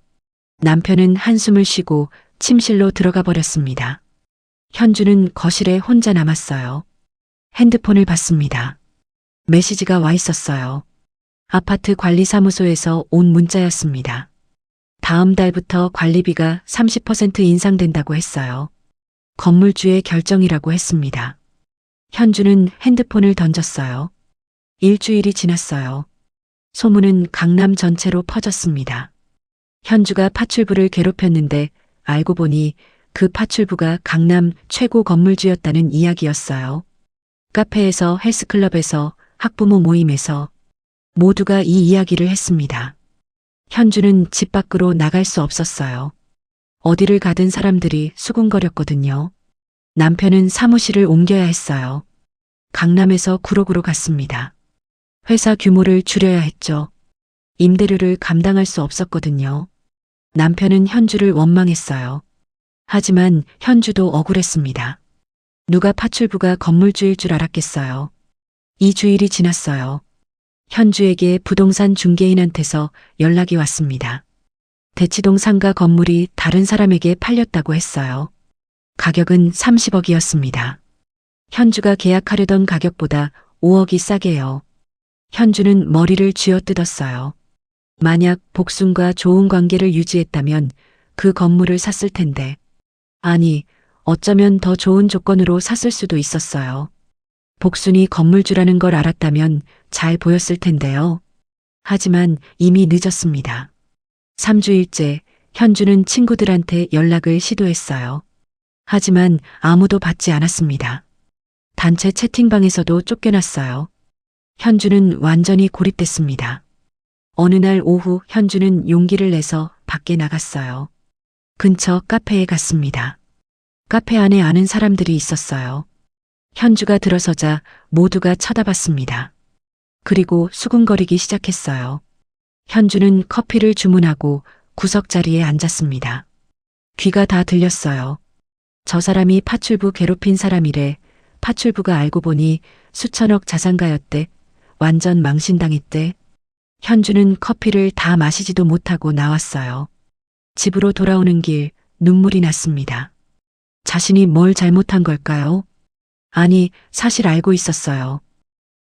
남편은 한숨을 쉬고 침실로 들어가 버렸습니다. 현주는 거실에 혼자 남았어요. 핸드폰을 봤습니다. 메시지가 와 있었어요. 아파트 관리사무소에서 온 문자였습니다. 다음 달부터 관리비가 30% 인상된다고 했어요. 건물주의 결정이라고 했습니다. 현주는 핸드폰을 던졌어요. 일주일이 지났어요. 소문은 강남 전체로 퍼졌습니다. 현주가 파출부를 괴롭혔는데 알고 보니 그 파출부가 강남 최고 건물주였다는 이야기였어요. 카페에서, 헬스클럽에서, 학부모 모임에서 모두가 이 이야기를 했습니다. 현주는 집 밖으로 나갈 수 없었어요. 어디를 가든 사람들이 수군거렸거든요. 남편은 사무실을 옮겨야 했어요. 강남에서 구로구로 갔습니다. 회사 규모를 줄여야 했죠. 임대료를 감당할 수 없었거든요. 남편은 현주를 원망했어요. 하지만 현주도 억울했습니다. 누가 파출부가 건물주일 줄 알았겠어요. 2주일이 지났어요. 현주에게 부동산 중개인한테서 연락이 왔습니다. 대치동 상가 건물이 다른 사람에게 팔렸다고 했어요. 가격은 30억이었습니다. 현주가 계약하려던 가격보다 5억이 싸게요. 현주는 머리를 쥐어뜯었어요. 만약 복순과 좋은 관계를 유지했다면 그 건물을 샀을 텐데. 아니, 어쩌면 더 좋은 조건으로 샀을 수도 있었어요. 복순이 건물주라는 걸 알았다면 잘 보였을 텐데요. 하지만 이미 늦었습니다. 3주일째 현주는 친구들한테 연락을 시도했어요. 하지만 아무도 받지 않았습니다. 단체 채팅방에서도 쫓겨났어요. 현주는 완전히 고립됐습니다. 어느 날 오후 현주는 용기를 내서 밖에 나갔어요. 근처 카페에 갔습니다. 카페 안에 아는 사람들이 있었어요. 현주가 들어서자 모두가 쳐다봤습니다. 그리고 수군거리기 시작했어요. 현주는 커피를 주문하고 구석자리에 앉았습니다. 귀가 다 들렸어요. 저 사람이 파출부 괴롭힌 사람이래. 파출부가 알고 보니 수천억 자산가였대. 완전 망신당했대. 현주는 커피를 다 마시지도 못하고 나왔어요. 집으로 돌아오는 길 눈물이 났습니다. 자신이 뭘 잘못한 걸까요? 아니, 사실 알고 있었어요.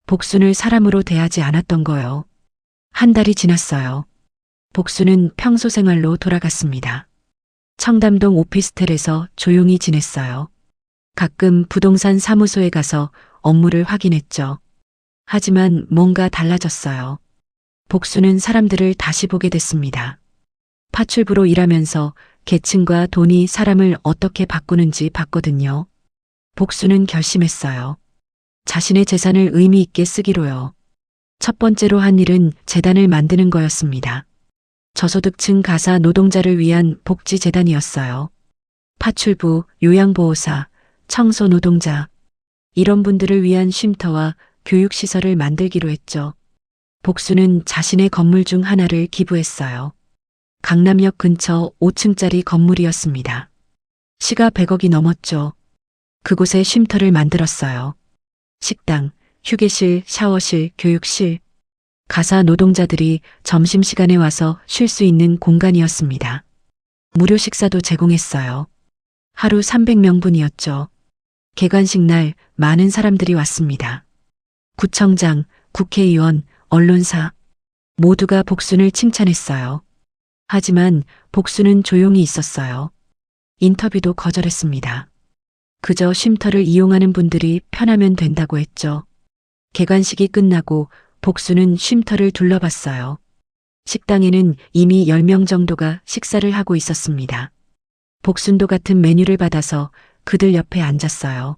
복순을 사람으로 대하지 않았던 거요. 한 달이 지났어요. 복순은 평소 생활로 돌아갔습니다. 청담동 오피스텔에서 조용히 지냈어요. 가끔 부동산 사무소에 가서 업무를 확인했죠. 하지만 뭔가 달라졌어요. 복순은 사람들을 다시 보게 됐습니다. 파출부로 일하면서 계층과 돈이 사람을 어떻게 바꾸는지 봤거든요. 복순은 결심했어요. 자신의 재산을 의미 있게 쓰기로요. 첫 번째로 한 일은 재단을 만드는 거였습니다. 저소득층 가사 노동자를 위한 복지재단이었어요. 파출부, 요양보호사, 청소노동자, 이런 분들을 위한 쉼터와 교육시설을 만들기로 했죠. 복수는 자신의 건물 중 하나를 기부했어요. 강남역 근처 5층짜리 건물이었습니다. 시가 100억이 넘었죠. 그곳에 쉼터를 만들었어요. 식당, 휴게실, 샤워실, 교육실. 가사 노동자들이 점심시간에 와서 쉴 수 있는 공간이었습니다. 무료 식사도 제공했어요. 하루 300명분이었죠. 개관식 날 많은 사람들이 왔습니다. 구청장, 국회의원, 언론사 모두가 복순을 칭찬했어요. 하지만 복순은 조용히 있었어요. 인터뷰도 거절했습니다. 그저 쉼터를 이용하는 분들이 편하면 된다고 했죠. 개관식이 끝나고 복순은 쉼터를 둘러봤어요. 식당에는 이미 10명 정도가 식사를 하고 있었습니다. 복순도 같은 메뉴를 받아서 그들 옆에 앉았어요.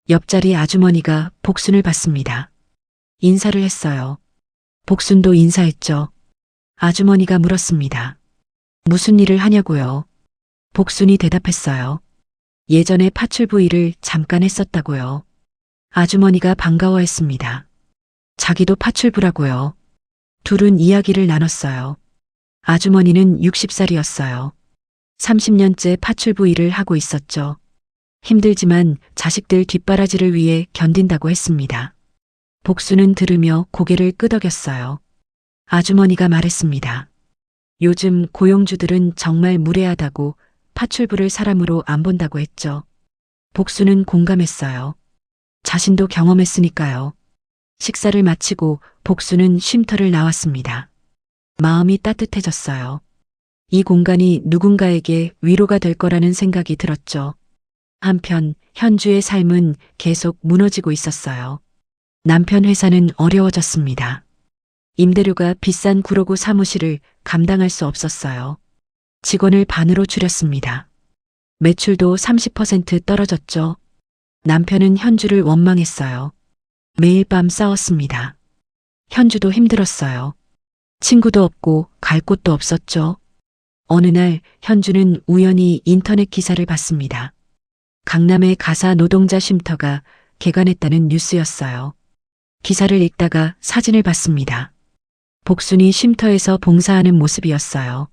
옆자리 아주머니가 복순을 봤습니다. 인사를 했어요. 복순도 인사했죠. 아주머니가 물었습니다. 무슨 일을 하냐고요? 복순이 대답했어요. 예전에 파출부 일을 잠깐 했었다고요. 아주머니가 반가워했습니다. 자기도 파출부라고요. 둘은 이야기를 나눴어요. 아주머니는 60살이었어요. 30년째 파출부 일을 하고 있었죠. 힘들지만 자식들 뒷바라지를 위해 견딘다고 했습니다. 복수는 들으며 고개를 끄덕였어요. 아주머니가 말했습니다. 요즘 고용주들은 정말 무례하다고 파출부를 사람으로 안 본다고 했죠. 복수는 공감했어요. 자신도 경험했으니까요. 식사를 마치고 복수는 쉼터를 나왔습니다. 마음이 따뜻해졌어요. 이 공간이 누군가에게 위로가 될 거라는 생각이 들었죠. 한편 현주의 삶은 계속 무너지고 있었어요. 남편 회사는 어려워졌습니다. 임대료가 비싼 구로구 사무실을 감당할 수 없었어요. 직원을 반으로 줄였습니다. 매출도 30% 떨어졌죠. 남편은 현주를 원망했어요. 매일 밤 싸웠습니다. 현주도 힘들었어요. 친구도 없고 갈 곳도 없었죠. 어느 날 현주는 우연히 인터넷 기사를 봤습니다. 강남의 가사 노동자 쉼터가 개관했다는 뉴스였어요. 기사를 읽다가 사진을 봤습니다. 복순이 쉼터에서 봉사하는 모습이었어요.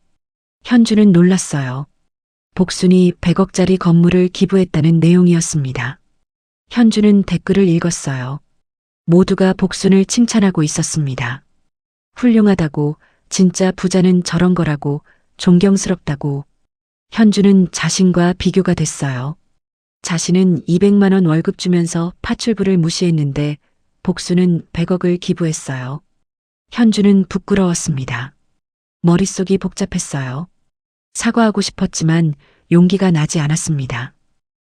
현주는 놀랐어요. 복순이 100억짜리 건물을 기부했다는 내용이었습니다. 현주는 댓글을 읽었어요. 모두가 복순을 칭찬하고 있었습니다. 훌륭하다고, 진짜 부자는 저런 거라고, 존경스럽다고. 현주는 자신과 비교가 됐어요. 자신은 200만 원 월급 주면서 파출부를 무시했는데 복수는 100억을 기부했어요. 현주는 부끄러웠습니다. 머릿속이 복잡했어요. 사과하고 싶었지만 용기가 나지 않았습니다.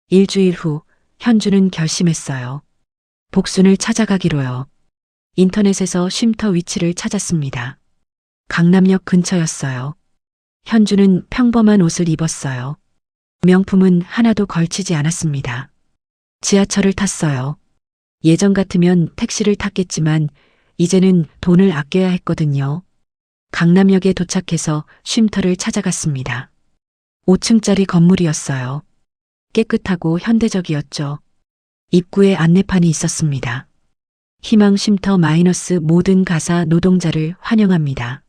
일주일 후 현주는 결심했어요. 복순을 찾아가기로요. 인터넷에서 쉼터 위치를 찾았습니다. 강남역 근처였어요. 현주는 평범한 옷을 입었어요. 명품은 하나도 걸치지 않았습니다. 지하철을 탔어요. 예전 같으면 택시를 탔겠지만 이제는 돈을 아껴야 했거든요. 강남역에 도착해서 쉼터를 찾아갔습니다. 5층짜리 건물이었어요. 깨끗하고 현대적이었죠. 입구에 안내판이 있었습니다. 희망 쉼터 마이너스 모든 가사 노동자를 환영합니다.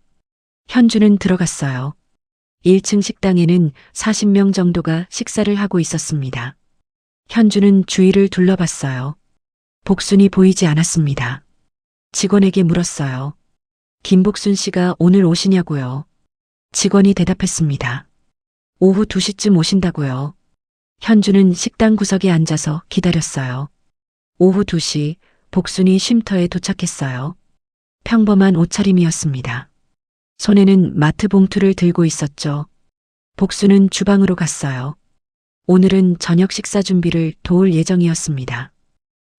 현주는 들어갔어요. 1층 식당에는 40명 정도가 식사를 하고 있었습니다. 현주는 주위를 둘러봤어요. 복순이 보이지 않았습니다. 직원에게 물었어요. 김복순 씨가 오늘 오시냐고요. 직원이 대답했습니다. 오후 2시쯤 오신다고요. 현주는 식당 구석에 앉아서 기다렸어요. 오후 2시 복순이 쉼터에 도착했어요. 평범한 옷차림이었습니다. 손에는 마트 봉투를 들고 있었죠. 복순은 주방으로 갔어요. 오늘은 저녁 식사 준비를 도울 예정이었습니다.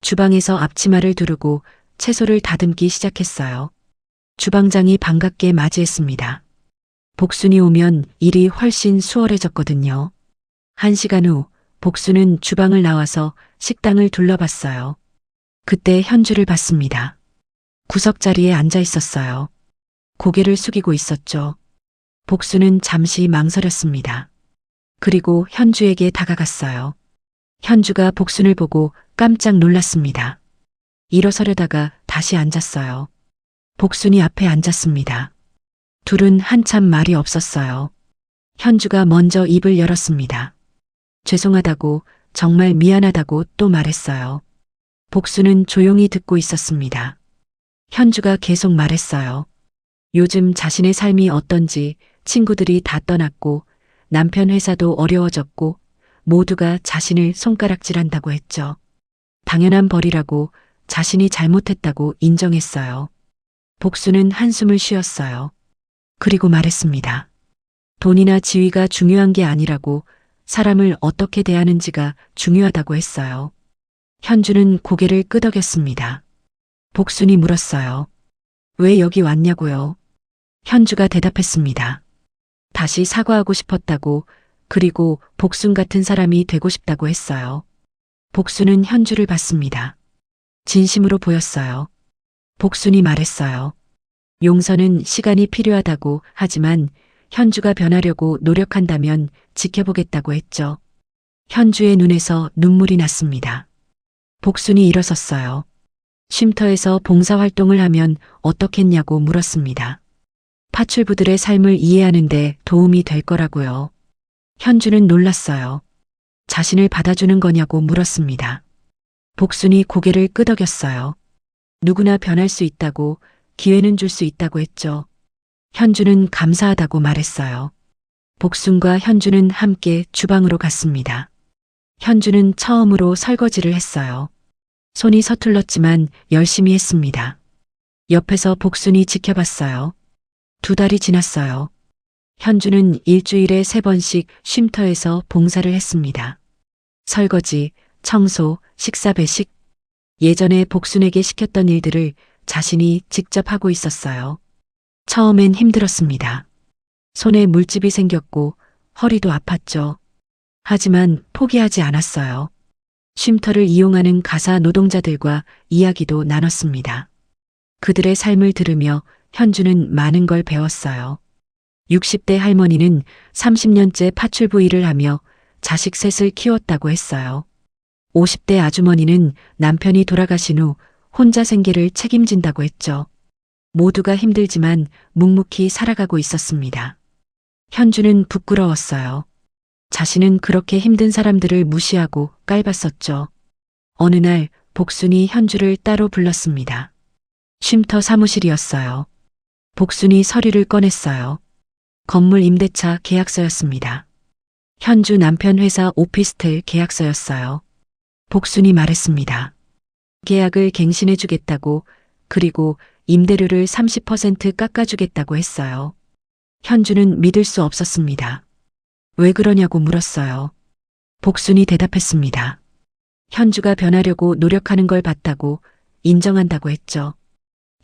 주방에서 앞치마를 두르고 채소를 다듬기 시작했어요. 주방장이 반갑게 맞이했습니다. 복순이 오면 일이 훨씬 수월해졌거든요. 1시간 후 복순은 주방을 나와서 식당을 둘러봤어요. 그때 현주를 봤습니다. 구석자리에 앉아 있었어요. 고개를 숙이고 있었죠. 복순은 잠시 망설였습니다. 그리고 현주에게 다가갔어요. 현주가 복순을 보고 깜짝 놀랐습니다. 일어서려다가 다시 앉았어요. 복순이 앞에 앉았습니다. 둘은 한참 말이 없었어요. 현주가 먼저 입을 열었습니다. 죄송하다고, 정말 미안하다고 또 말했어요. 복순은 조용히 듣고 있었습니다. 현주가 계속 말했어요. 요즘 자신의 삶이 어떤지, 친구들이 다 떠났고 남편 회사도 어려워졌고 모두가 자신을 손가락질한다고 했죠. 당연한 벌이라고, 자신이 잘못했다고 인정했어요. 복순은 한숨을 쉬었어요. 그리고 말했습니다. 돈이나 지위가 중요한 게 아니라고, 사람을 어떻게 대하는지가 중요하다고 했어요. 현주는 고개를 끄덕였습니다. 복순이 물었어요. 왜 여기 왔냐고요? 현주가 대답했습니다. 다시 사과하고 싶었다고, 그리고 복순 같은 사람이 되고 싶다고 했어요. 복순은 현주를 봤습니다. 진심으로 보였어요. 복순이 말했어요. 용서는 시간이 필요하다고, 하지만 현주가 변하려고 노력한다면 지켜보겠다고 했죠. 현주의 눈에서 눈물이 났습니다. 복순이 일어섰어요. 쉼터에서 봉사활동을 하면 어떻겠냐고 물었습니다. 파출부들의 삶을 이해하는데 도움이 될 거라고요. 현주는 놀랐어요. 자신을 받아주는 거냐고 물었습니다. 복순이 고개를 끄덕였어요. 누구나 변할 수 있다고, 기회는 줄 수 있다고 했죠. 현주는 감사하다고 말했어요. 복순과 현주는 함께 주방으로 갔습니다. 현주는 처음으로 설거지를 했어요. 손이 서툴렀지만 열심히 했습니다. 옆에서 복순이 지켜봤어요. 2달이 지났어요. 현주는 일주일에 3번씩 쉼터에서 봉사를 했습니다. 설거지, 청소, 식사 배식. 예전에 복순에게 시켰던 일들을 자신이 직접 하고 있었어요. 처음엔 힘들었습니다. 손에 물집이 생겼고 허리도 아팠죠. 하지만 포기하지 않았어요. 쉼터를 이용하는 가사 노동자들과 이야기도 나눴습니다. 그들의 삶을 들으며 현주는 많은 걸 배웠어요. 60대 할머니는 30년째 파출부 일을 하며 자식 셋을 키웠다고 했어요. 50대 아주머니는 남편이 돌아가신 후 혼자 생계를 책임진다고 했죠. 모두가 힘들지만 묵묵히 살아가고 있었습니다. 현주는 부끄러웠어요. 자신은 그렇게 힘든 사람들을 무시하고 깔봤었죠. 어느 날 복순이 현주를 따로 불렀습니다. 쉼터 사무실이었어요. 복순이 서류를 꺼냈어요. 건물 임대차 계약서였습니다. 현주 남편 회사 오피스텔 계약서였어요. 복순이 말했습니다. 계약을 갱신해주겠다고, 그리고 임대료를 30% 깎아주겠다고 했어요. 현주는 믿을 수 없었습니다. 왜 그러냐고 물었어요. 복순이 대답했습니다. 현주가 변하려고 노력하는 걸 봤다고, 인정한다고 했죠.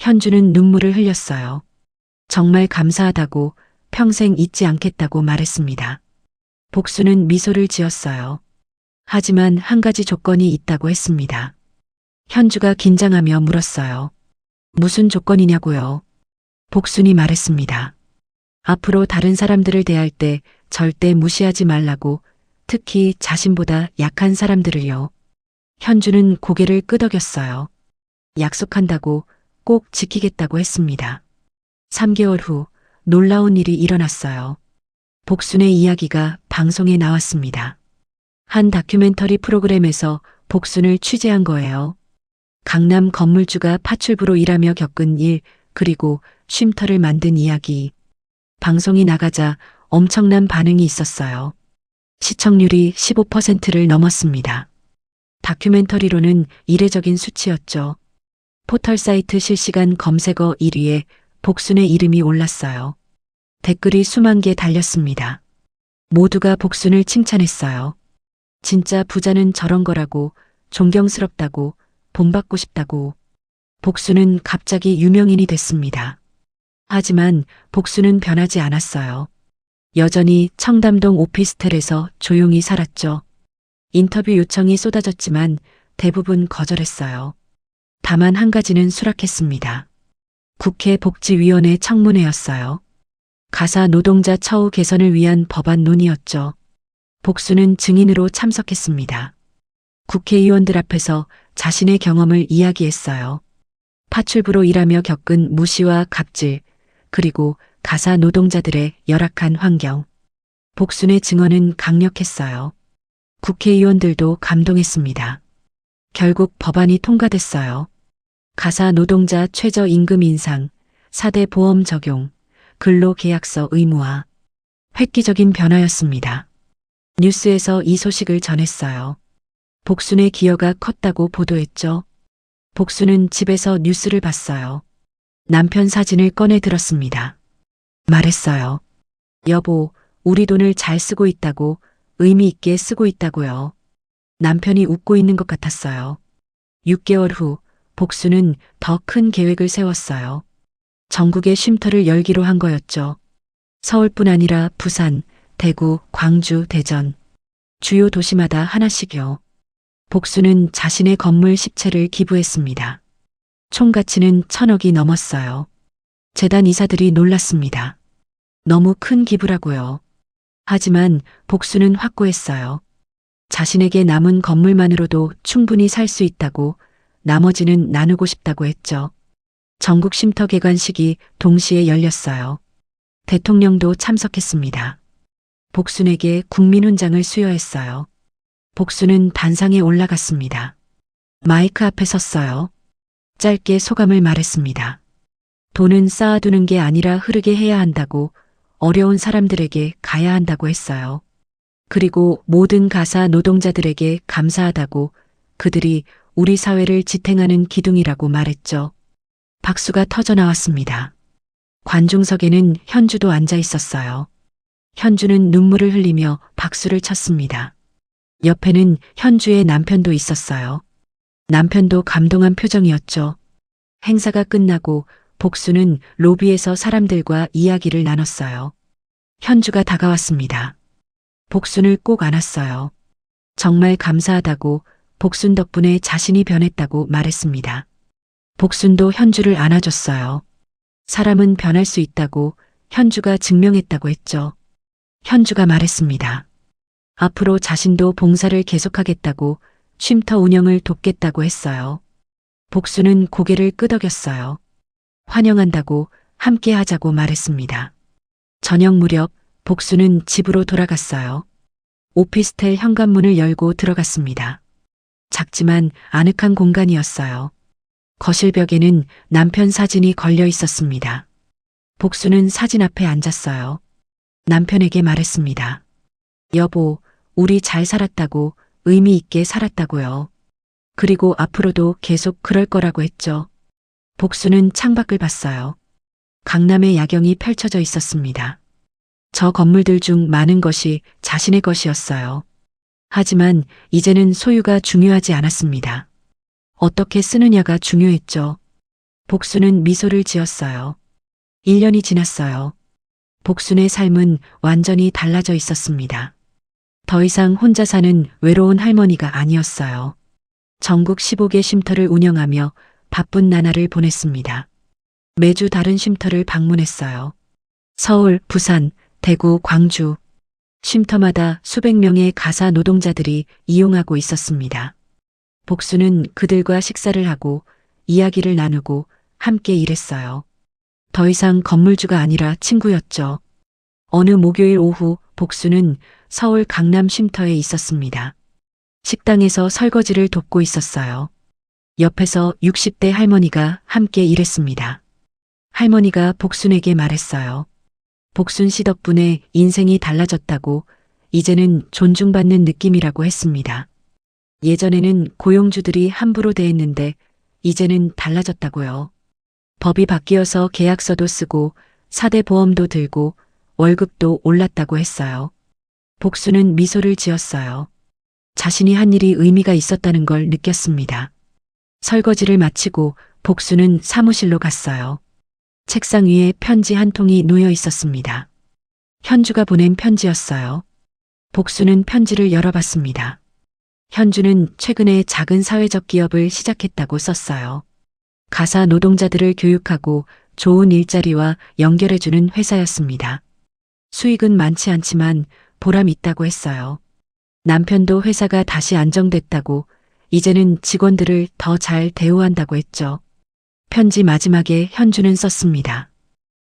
현주는 눈물을 흘렸어요. 정말 감사하다고, 평생 잊지 않겠다고 말했습니다. 복수는 미소를 지었어요. 하지만 한 가지 조건이 있다고 했습니다. 현주가 긴장하며 물었어요. 무슨 조건이냐고요? 복순이 말했습니다. 앞으로 다른 사람들을 대할 때 절대 무시하지 말라고, 특히 자신보다 약한 사람들을요. 현주는 고개를 끄덕였어요. 약속한다고, 꼭 지키겠다고 했습니다. 3개월 후 놀라운 일이 일어났어요. 복순의 이야기가 방송에 나왔습니다. 한 다큐멘터리 프로그램에서 복순을 취재한 거예요. 강남 건물주가 파출부로 일하며 겪은 일, 그리고 쉼터를 만든 이야기. 방송이 나가자 엄청난 반응이 있었어요. 시청률이 15%를 넘었습니다. 다큐멘터리로는 이례적인 수치였죠. 포털 사이트 실시간 검색어 1위에 복순의 이름이 올랐어요. 댓글이 수만 개 달렸습니다. 모두가 복순을 칭찬했어요. 진짜 부자는 저런 거라고, 존경스럽다고, 본받고 싶다고. 복순은 갑자기 유명인이 됐습니다. 하지만 복순은 변하지 않았어요. 여전히 청담동 오피스텔에서 조용히 살았죠. 인터뷰 요청이 쏟아졌지만 대부분 거절했어요. 다만 한 가지는 수락했습니다. 국회 복지위원회 청문회였어요. 가사 노동자 처우 개선을 위한 법안 논의였죠. 복순은 증인으로 참석했습니다. 국회의원들 앞에서 자신의 경험을 이야기했어요. 파출부로 일하며 겪은 무시와 갑질, 그리고 가사 노동자들의 열악한 환경. 복순의 증언은 강력했어요. 국회의원들도 감동했습니다. 결국 법안이 통과됐어요. 가사 노동자 최저임금 인상, 4대 보험 적용, 근로계약서 의무화. 획기적인 변화였습니다. 뉴스에서 이 소식을 전했어요. 복순의 기여가 컸다고 보도했죠. 복순은 집에서 뉴스를 봤어요. 남편 사진을 꺼내 들었습니다. 말했어요. 여보, 우리 돈을 잘 쓰고 있다고, 의미 있게 쓰고 있다고요. 남편이 웃고 있는 것 같았어요. 6개월 후 복순은 더 큰 계획을 세웠어요. 전국의 쉼터를 열기로 한 거였죠. 서울뿐 아니라 부산, 대구, 광주, 대전. 주요 도시마다 하나씩요. 복순은 자신의 건물 10채를 기부했습니다. 총 가치는 1,000억이 넘었어요. 재단 이사들이 놀랐습니다. 너무 큰 기부라고요. 하지만 복순은 확고했어요. 자신에게 남은 건물만으로도 충분히 살 수 있다고, 나머지는 나누고 싶다고 했죠. 전국 쉼터 개관식이 동시에 열렸어요. 대통령도 참석했습니다. 복순에게 국민훈장을 수여했어요. 복순은 단상에 올라갔습니다. 마이크 앞에 섰어요. 짧게 소감을 말했습니다. 돈은 쌓아두는 게 아니라 흐르게 해야 한다고, 어려운 사람들에게 가야 한다고 했어요. 그리고 모든 가사 노동자들에게 감사하다고, 그들이 우리 사회를 지탱하는 기둥이라고 말했죠. 박수가 터져 나왔습니다. 관중석에는 현주도 앉아 있었어요. 현주는 눈물을 흘리며 박수를 쳤습니다. 옆에는 현주의 남편도 있었어요. 남편도 감동한 표정이었죠. 행사가 끝나고 복수는 로비에서 사람들과 이야기를 나눴어요. 현주가 다가왔습니다. 복순을 꼭 안았어요. 정말 감사하다고, 복순 덕분에 자신이 변했다고 말했습니다. 복순도 현주를 안아줬어요. 사람은 변할 수 있다고, 현주가 증명했다고 했죠. 현주가 말했습니다. 앞으로 자신도 봉사를 계속하겠다고, 쉼터 운영을 돕겠다고 했어요. 복순은 고개를 끄덕였어요. 환영한다고, 함께 하자고 말했습니다. 저녁 무렵 복순은 집으로 돌아갔어요. 오피스텔 현관문을 열고 들어갔습니다. 작지만 아늑한 공간이었어요. 거실 벽에는 남편 사진이 걸려 있었습니다. 복순은 사진 앞에 앉았어요. 남편에게 말했습니다. 여보, 우리 잘 살았다고, 의미 있게 살았다고요. 그리고 앞으로도 계속 그럴 거라고 했죠. 복순은 창밖을 봤어요. 강남의 야경이 펼쳐져 있었습니다. 저 건물들 중 많은 것이 자신의 것이었어요. 하지만 이제는 소유가 중요하지 않았습니다. 어떻게 쓰느냐가 중요했죠. 복순은 미소를 지었어요. 1년이 지났어요. 복순의 삶은 완전히 달라져 있었습니다. 더 이상 혼자 사는 외로운 할머니가 아니었어요. 전국 15개 쉼터를 운영하며 바쁜 나날을 보냈습니다. 매주 다른 쉼터를 방문했어요. 서울, 부산, 대구, 광주. 쉼터마다 수백 명의 가사 노동자들이 이용하고 있었습니다. 복수는 그들과 식사를 하고 이야기를 나누고 함께 일했어요. 더 이상 건물주가 아니라 친구였죠. 어느 목요일 오후 복수는 서울 강남 쉼터에 있었습니다. 식당에서 설거지를 돕고 있었어요. 옆에서 60대 할머니가 함께 일했습니다. 할머니가 복순에게 말했어요. 복순 씨 덕분에 인생이 달라졌다고, 이제는 존중받는 느낌이라고 했습니다. 예전에는 고용주들이 함부로 대했는데 이제는 달라졌다고요. 법이 바뀌어서 계약서도 쓰고 4대 보험도 들고 월급도 올랐다고 했어요. 복수는 미소를 지었어요. 자신이 한 일이 의미가 있었다는 걸 느꼈습니다. 설거지를 마치고 복수는 사무실로 갔어요. 책상 위에 편지 한 통이 놓여 있었습니다. 현주가 보낸 편지였어요. 복수는 편지를 열어봤습니다. 현주는 최근에 작은 사회적 기업을 시작했다고 썼어요. 가사 노동자들을 교육하고 좋은 일자리와 연결해주는 회사였습니다. 수익은 많지 않지만 보람 있다고 했어요. 남편도 회사가 다시 안정됐다고, 이제는 직원들을 더 잘 대우한다고 했죠. 편지 마지막에 현주는 썼습니다.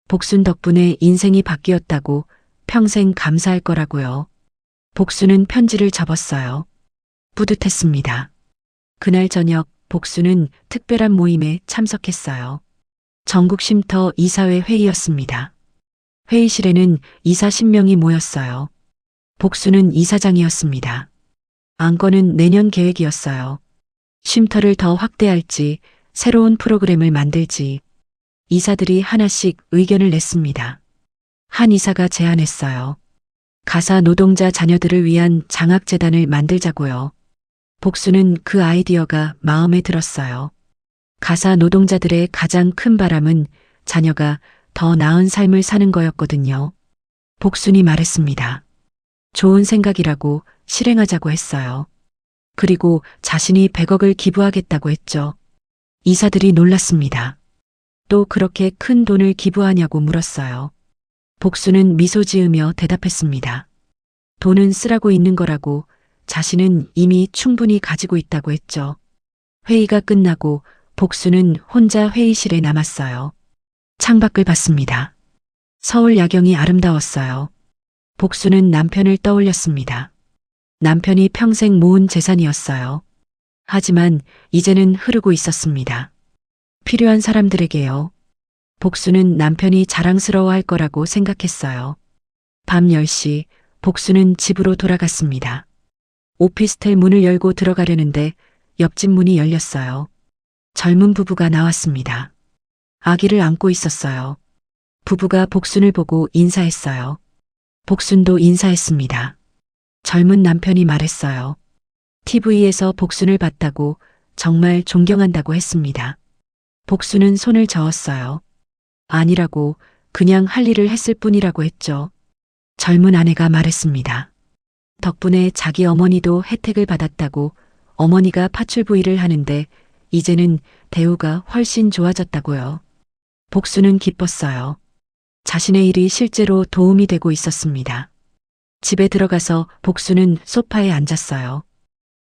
복순 덕분에 인생이 바뀌었다고, 평생 감사할 거라고요. 복수는 편지를 접었어요. 뿌듯했습니다. 그날 저녁 복수는 특별한 모임에 참석했어요. 전국 쉼터 이사회 회의였습니다. 회의실에는 이사 10명이 모였어요. 복수는 이사장이었습니다. 안건은 내년 계획이었어요. 쉼터를 더 확대할지, 새로운 프로그램을 만들지. 이사들이 하나씩 의견을 냈습니다. 한 이사가 제안했어요. 가사 노동자 자녀들을 위한 장학재단을 만들자고요. 복수는 그 아이디어가 마음에 들었어요. 가사 노동자들의 가장 큰 바람은 자녀가 더 나은 삶을 사는 거였거든요. 복순이 말했습니다. 좋은 생각이라고, 실행하자고 했어요. 그리고 자신이 100억을 기부하겠다고 했죠. 이사들이 놀랐습니다. 또 그렇게 큰 돈을 기부하냐고 물었어요. 복수는 미소 지으며 대답했습니다. 돈은 쓰라고 있는 거라고, 자신은 이미 충분히 가지고 있다고 했죠. 회의가 끝나고 복수는 혼자 회의실에 남았어요. 창밖을 봤습니다. 서울 야경이 아름다웠어요. 복수는 남편을 떠올렸습니다. 남편이 평생 모은 재산이었어요. 하지만 이제는 흐르고 있었습니다. 필요한 사람들에게요. 복수는 남편이 자랑스러워할 거라고 생각했어요. 밤 10시 복수는 집으로 돌아갔습니다. 오피스텔 문을 열고 들어가려는데 옆집 문이 열렸어요. 젊은 부부가 나왔습니다. 아기를 안고 있었어요. 부부가 복순을 보고 인사했어요. 복순도 인사했습니다. 젊은 남편이 말했어요. TV에서 복순을 봤다고, 정말 존경한다고 했습니다. 복순은 손을 저었어요. 아니라고, 그냥 할 일을 했을 뿐이라고 했죠. 젊은 아내가 말했습니다. 덕분에 자기 어머니도 혜택을 받았다고, 어머니가 파출부 일을 하는데 이제는 대우가 훨씬 좋아졌다고요. 복수는 기뻤어요. 자신의 일이 실제로 도움이 되고 있었습니다. 집에 들어가서 복수는 소파에 앉았어요.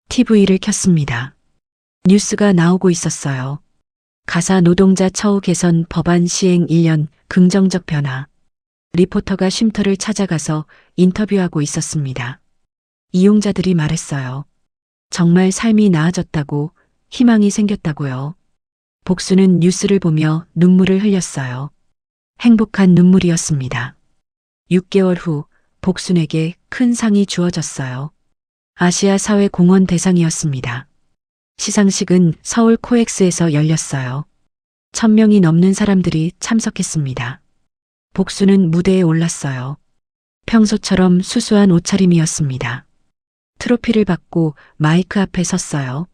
TV를 켰습니다. 뉴스가 나오고 있었어요. 가사 노동자 처우 개선 법안 시행 1년 긍정적 변화. 리포터가 쉼터를 찾아가서 인터뷰하고 있었습니다. 이용자들이 말했어요. 정말 삶이 나아졌다고, 희망이 생겼다고요. 복수는 뉴스를 보며 눈물을 흘렸어요. 행복한 눈물이었습니다. 6개월 후 복순에게 큰 상이 주어졌어요. 아시아 사회 공헌 대상이었습니다. 시상식은 서울 코엑스에서 열렸어요. 1000명이 넘는 사람들이 참석했습니다. 복수는 무대에 올랐어요. 평소처럼 수수한 옷차림이었습니다. 트로피를 받고 마이크 앞에 섰어요.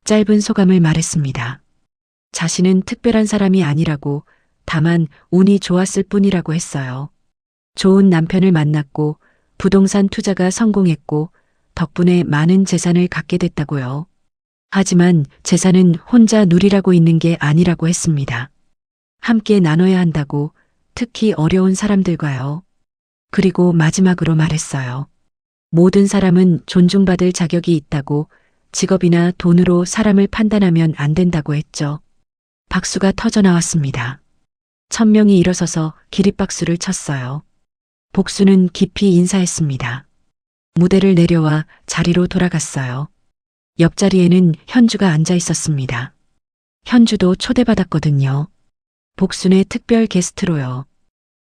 짧은 소감을 말했습니다. 자신은 특별한 사람이 아니라고, 다만 운이 좋았을 뿐이라고 했어요. 좋은 남편을 만났고 부동산 투자가 성공했고 덕분에 많은 재산을 갖게 됐다고요. 하지만 재산은 혼자 누리라고 있는 게 아니라고 했습니다. 함께 나눠야 한다고, 특히 어려운 사람들과요. 그리고 마지막으로 말했어요. 모든 사람은 존중받을 자격이 있다고, 직업이나 돈으로 사람을 판단하면 안 된다고 했죠. 박수가 터져 나왔습니다. 1000명이 일어서서 기립박수를 쳤어요. 복수는 깊이 인사했습니다. 무대를 내려와 자리로 돌아갔어요. 옆자리에는 현주가 앉아 있었습니다. 현주도 초대받았거든요. 복순의 특별 게스트로요.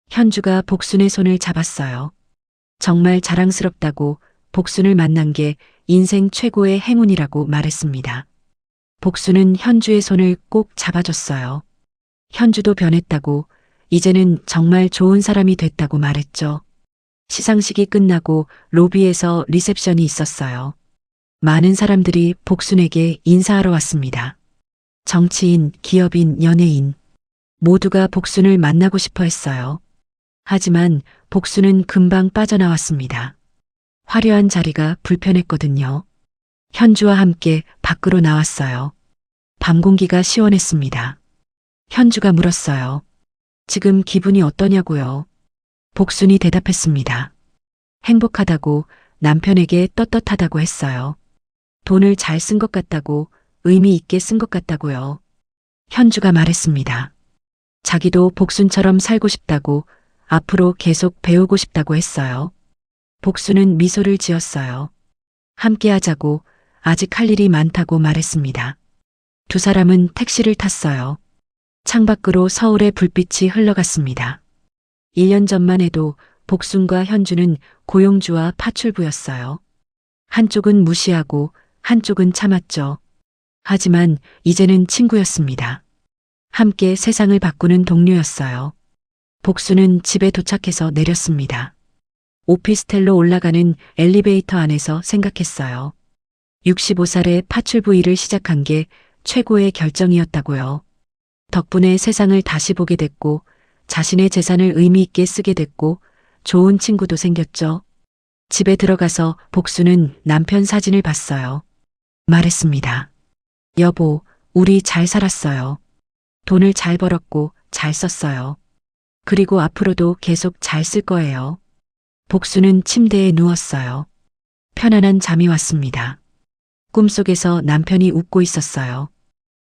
현주가 복순의 손을 잡았어요. 정말 자랑스럽다고, 복순을 만난 게 인생 최고의 행운이라고 말했습니다. 복순은 현주의 손을 꼭 잡아줬어요. 현주도 변했다고, 이제는 정말 좋은 사람이 됐다고 말했죠. 시상식이 끝나고 로비에서 리셉션이 있었어요. 많은 사람들이 복순에게 인사하러 왔습니다. 정치인, 기업인, 연예인 모두가 복순을 만나고 싶어 했어요. 하지만 복순은 금방 빠져나왔습니다. 화려한 자리가 불편했거든요. 현주와 함께 밖으로 나왔어요. 밤 공기가 시원했습니다. 현주가 물었어요. 지금 기분이 어떠냐고요? 복순이 대답했습니다. 행복하다고, 남편에게 떳떳하다고 했어요. 돈을 잘 쓴 것 같다고, 의미 있게 쓴 것 같다고요. 현주가 말했습니다. 자기도 복순처럼 살고 싶다고, 앞으로 계속 배우고 싶다고 했어요. 복순은 미소를 지었어요. 함께 하자고, 아직 할 일이 많다고 말했습니다. 두 사람은 택시를 탔어요. 창밖으로 서울의 불빛이 흘러갔습니다. 1년 전만 해도 복순과 현주는 고용주와 파출부였어요. 한쪽은 무시하고 한쪽은 참았죠. 하지만 이제는 친구였습니다. 함께 세상을 바꾸는 동료였어요. 복순은 집에 도착해서 내렸습니다. 오피스텔로 올라가는 엘리베이터 안에서 생각했어요. 65살에 파출부 일을 시작한 게 최고의 결정이었다고요. 덕분에 세상을 다시 보게 됐고, 자신의 재산을 의미 있게 쓰게 됐고, 좋은 친구도 생겼죠. 집에 들어가서 복순은 남편 사진을 봤어요. 말했습니다. 여보, 우리 잘 살았어요. 돈을 잘 벌었고 잘 썼어요. 그리고 앞으로도 계속 잘 쓸 거예요. 복순은 침대에 누웠어요. 편안한 잠이 왔습니다. 꿈속에서 남편이 웃고 있었어요.